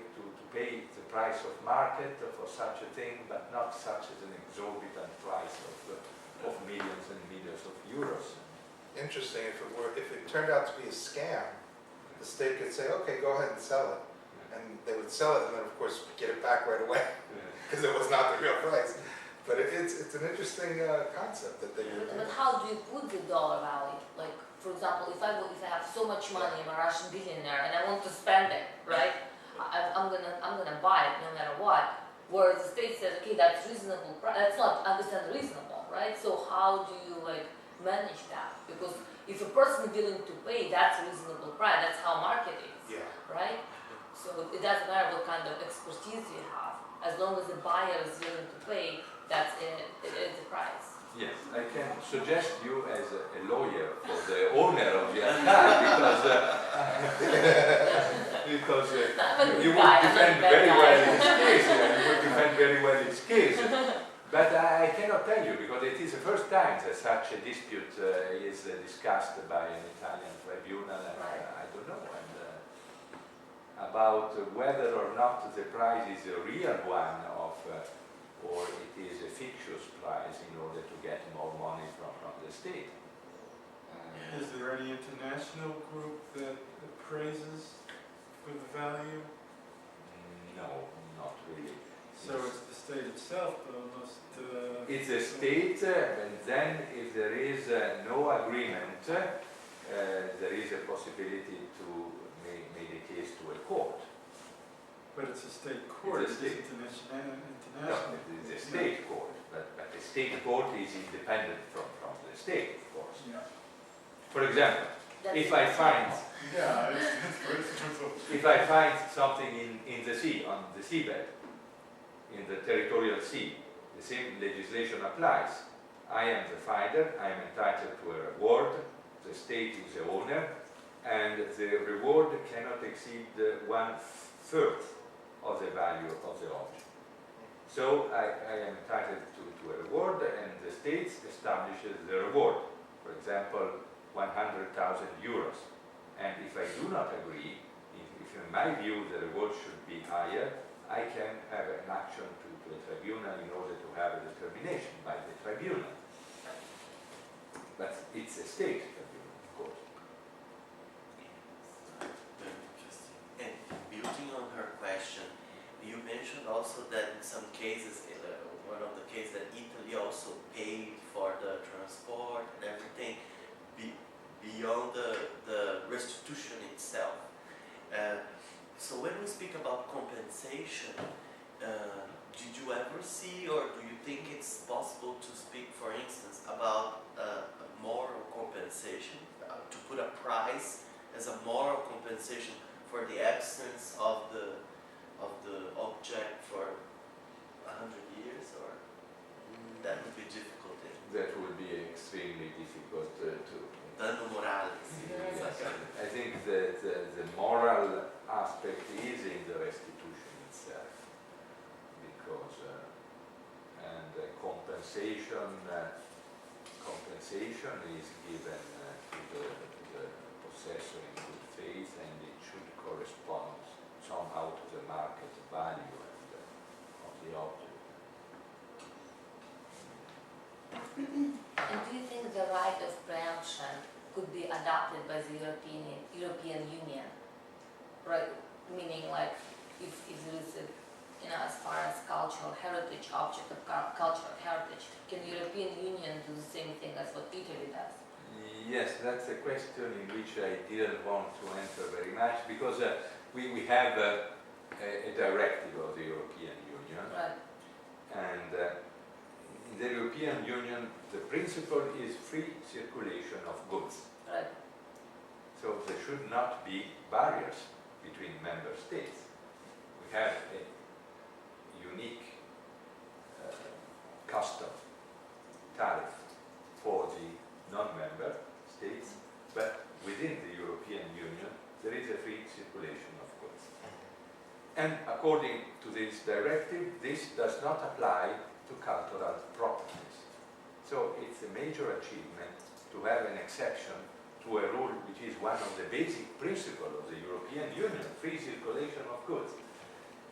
the price of market for such a thing, but not such as an exorbitant price of millions and millions of euros. Interesting, if it turned out to be a scam, the state could say, okay, go ahead and sell it. And they would sell it and then of course get it back right away, because it was not the real price. But it's an interesting concept that they were doing. But how do you put the dollar value? Like, for example, if I have so much money, I'm a Russian billionaire, and I want to spend it, right? I'm gonna buy it no matter what. Whereas the state says, okay, that's reasonable. That's not reasonable, right? So how do you manage that? Because if a person is willing to pay, that's a reasonable price. That's how market is, right? So it doesn't matter what kind of expertise you have. As long as the buyer is willing to pay, that's it is the price. Yes, I can suggest you as a lawyer for the owner of the archive, because you would defend very well his case. You would defend very well his case. But I cannot tell you, because it is the first time that such a dispute is discussed by an Italian tribunal, and I don't know. About whether or not the price is a real one or it is a fictitious price in order to get more money from the state. Is there any international group that appraises for the value? No, not really. So it's the state itself, but almost... It's the state, and then if there is no agreement, there is a possibility to make a case to a court. But it's a state court, It's a state. international. No, it's a state court, but the state court is independent from the state, of course. Yeah. For example, if I find if I find something in the sea, on the seabed, in the territorial sea, the same legislation applies. I am the finder, I am entitled to a reward, the state is the owner, and the reward cannot exceed 1/3 of the value of the object. So I am entitled to a reward, and the state establishes the reward. For example, 100,000 euros. And if I do not agree, if in my view the reward should be higher, I can have an action to a tribunal in order to have a determination by the tribunal. But it's a state tribunal, of course. Very interesting. And building on her question, you mentioned also that in some cases, one of the cases that Italy also paid for the transport and everything beyond the restitution itself. So when we speak about compensation, did you ever see, or do you think it's possible to speak, for instance, about moral compensation, to put a price as a moral compensation for the absence of the object for 100 years, or that would be difficult? That would be extremely difficult to... Dano morale. Yes, I think that the moral aspect is in the restitution itself, because compensation is given to the possessor in good faith, and it should correspond somehow to the market value of the object. And do you think the right of preemption could be adopted by the European Union? Right, meaning like if there is as far as cultural heritage, object of cultural heritage. Can European Union do the same thing as what Italy does? Yes, that's a question in which I didn't want to answer very much because we have a directive of the European Union. Right. And in the European Union, the principle is free circulation of goods. Right. So there should not be barriers between member states. We have a unique custom tariff for the non-member states, but within the European Union, there is a free circulation of goods. And according to this directive, this does not apply to cultural properties. So it's a major achievement to have an exception to a rule which is one of the basic principles of the European Union, free circulation of goods.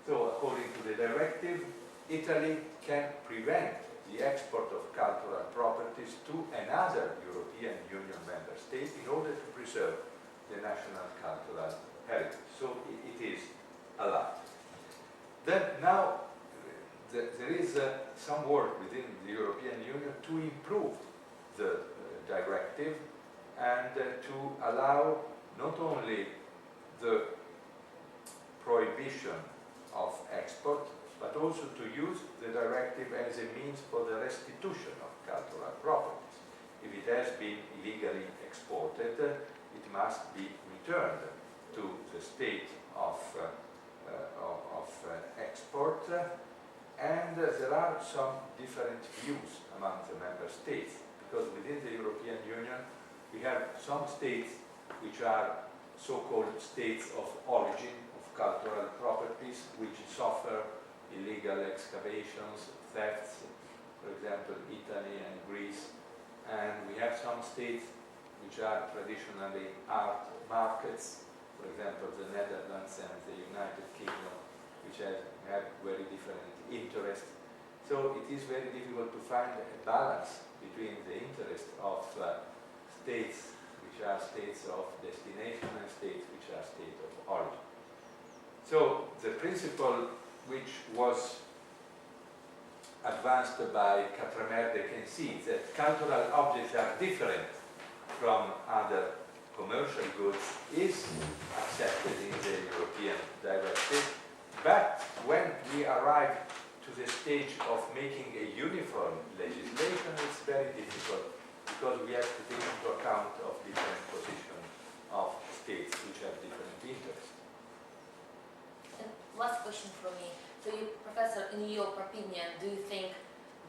So according to the directive, Italy can prevent the export of cultural properties to another European Union member state in order to preserve the national cultural heritage. So it is allowed. Then now there is some work within the European Union to improve the directive and to allow not only the prohibition of export, but also to use the directive as a means for the restitution of cultural properties. If it has been illegally exported, it must be returned to the state of export, and there are some different views among the member states, because within the European Union we have some states which are so-called states of origin of cultural properties, which suffer illegal excavations, thefts, for example, Italy and Greece. And we have some states which are traditionally art markets, for example, the Netherlands and the United Kingdom, which have very different interests. So it is very difficult to find a balance between the interest of states which are states of destination and states which are states of origin. So the principle which was advanced by Quatremer de Quincy, that cultural objects are different from other commercial goods, is accepted in the European directive. But when we arrive to the stage of making a uniform legislation, it's very difficult because we have to take into account of different positions of states which have different interests. And last question from me. So, Professor, in your opinion, do you think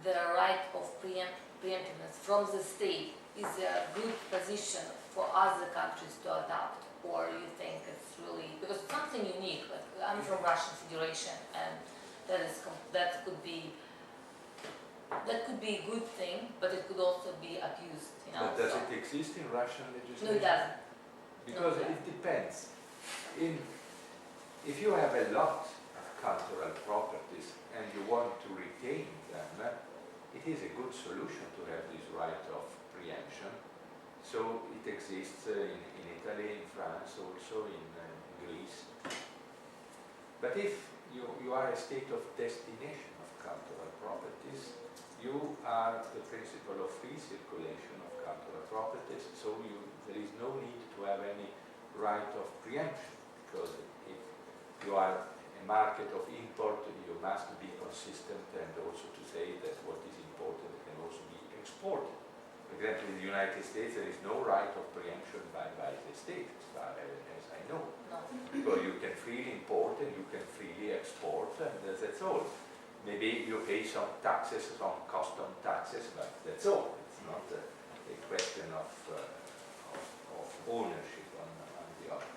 the right of preemptiveness from the state is a good position for other countries to adopt, or you think it's really, because it's something unique? Like I'm from Russian Federation, and that could be a good thing, but it could also be abused. You know, but does it exist in Russian legislation? No, it doesn't. Because No, it depends. If you have a lot of cultural properties and you want to retain them, it is a good solution to have this right of preemption. So it exists in Italy, in France, also in Greece. But if you are a state of destination of cultural properties, you are the principle of free circulation of cultural properties, so there is no need to have any right of preemption, because if you are a market of import, you must be consistent and also to say that what is imported can also be exported. For example, in the United States, there is no right of preemption by the state, as far as I know. No. Because you can freely import and you can freely export, and that's all. Maybe you pay some taxes, some custom taxes, but that's all. It's not a question of ownership on the other.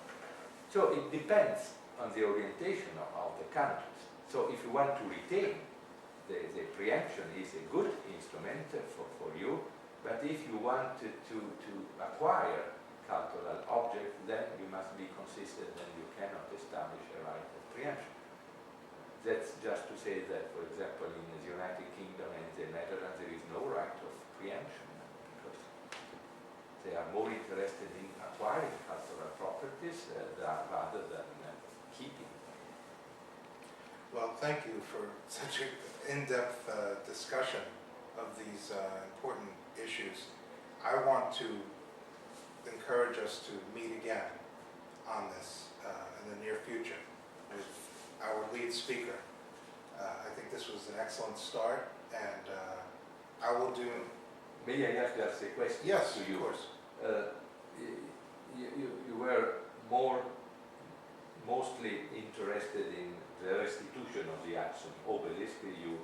So it depends on the orientation of the countries. So if you want to retain, the preemption is a good instrument for you, but if you want to acquire cultural objects, then you must be consistent and you cannot establish a right of preemption. That's just to say that, for example, in the United Kingdom and the Netherlands, there is no right of preemption because they are more interested in acquiring cultural properties rather than keeping them. Well, thank you for such an in-depth discussion of these important issues. I want to encourage us to meet again on this in the near future with our lead speaker. I think this was an excellent start, and I will do... May I ask just a question Yes, to you? of course. You were mostly interested in the restitution of the Axum obelisk. You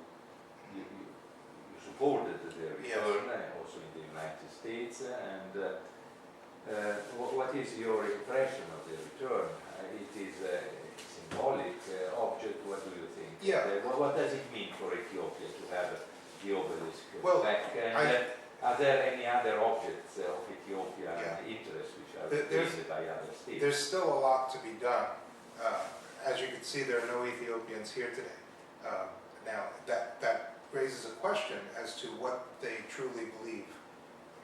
supported the return, also in the United States. And what is your impression of the return? It is a symbolic object. What do you think? Yeah. What does it mean for Ethiopia to have the obelisk Well, back? And are there any other objects of Ethiopian interest which are created by other states? There's still a lot to be done. As you can see, there are no Ethiopians here today. Now, that raises a question as to what they truly believe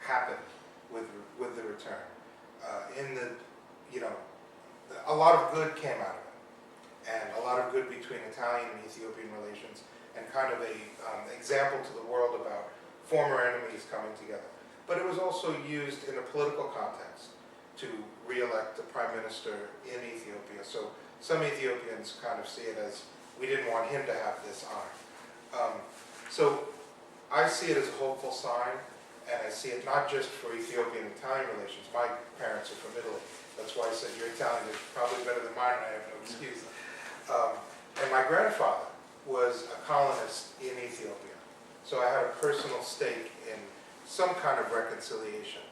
happened with the return. A lot of good came out of it, and a lot of good between Italian and Ethiopian relations, and kind of a example to the world about former enemies coming together. But it was also used in a political context to re-elect the prime minister in Ethiopia. So some Ethiopians kind of see it as, we didn't want him to have this honor. So I see it as a hopeful sign, and I see it not just for Ethiopian and Italian relations. My parents are from Italy. That's why I said your Italian is probably better than mine, and I have no excuse. And my grandfather was a colonist in Ethiopia. So I had a personal stake in some kind of reconciliation.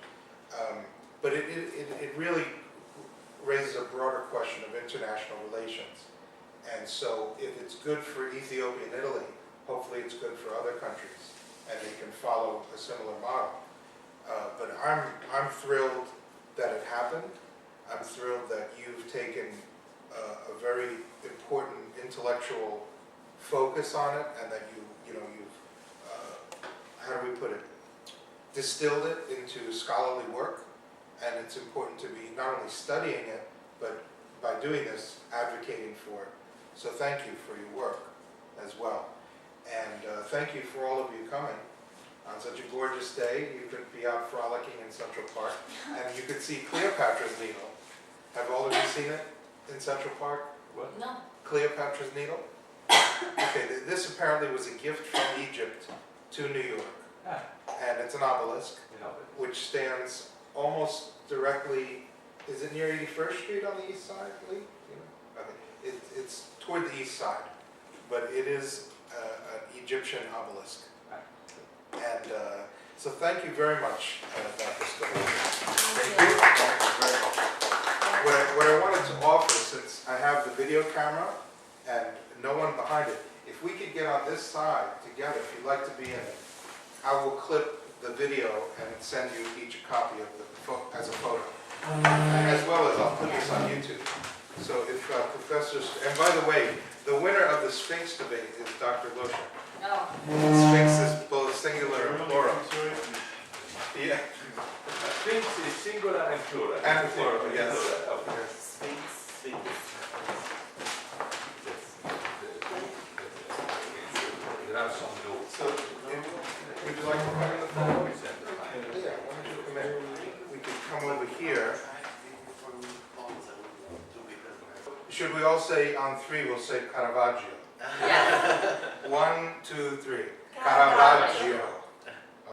But it really raises a broader question of international relations. And so if it's good for Ethiopia and Italy, hopefully it's good for other countries, and they can follow a similar model. But I'm thrilled that it happened. I'm thrilled that you've taken a very important intellectual focus on it, and that you've how do we put it, distilled it into scholarly work. And it's important to be not only studying it, but by doing this, advocating for it. So thank you for your work as well. And thank you for all of you coming on such a gorgeous day. You could be out frolicking in Central Park, and you could see Cleopatra's Needle. Have all of you seen it in Central Park? What? No. Cleopatra's Needle? Okay, this apparently was a gift from Egypt to New York. And it's an obelisk, which stands almost directly, is it near 81st Street on the east side, Lee? Okay. It's toward the east side, but it is an Egyptian obelisk. And so thank you very much, Dr. Scovazzi. Thank you. What I wanted to offer, since I have the video camera and no one behind it, if we could get on this side together, if you'd like to be in it, I will clip the video and send you each a copy of the as a photo, as well as I'll put this on YouTube. So if professors, and by the way, the winner of the Sphinx debate is Dr. Lusha. No. Sphinx is both singular and plural. Yeah. Sphinx is singular and plural. And plural, yes. Okay. Sphinx. There are some notes. So, would you like to come in the photo? Yeah, why don't you come in? We could come over here. Should we all say on three, we'll say Caravaggio? Yeah. 1, 2, 3. Caravaggio.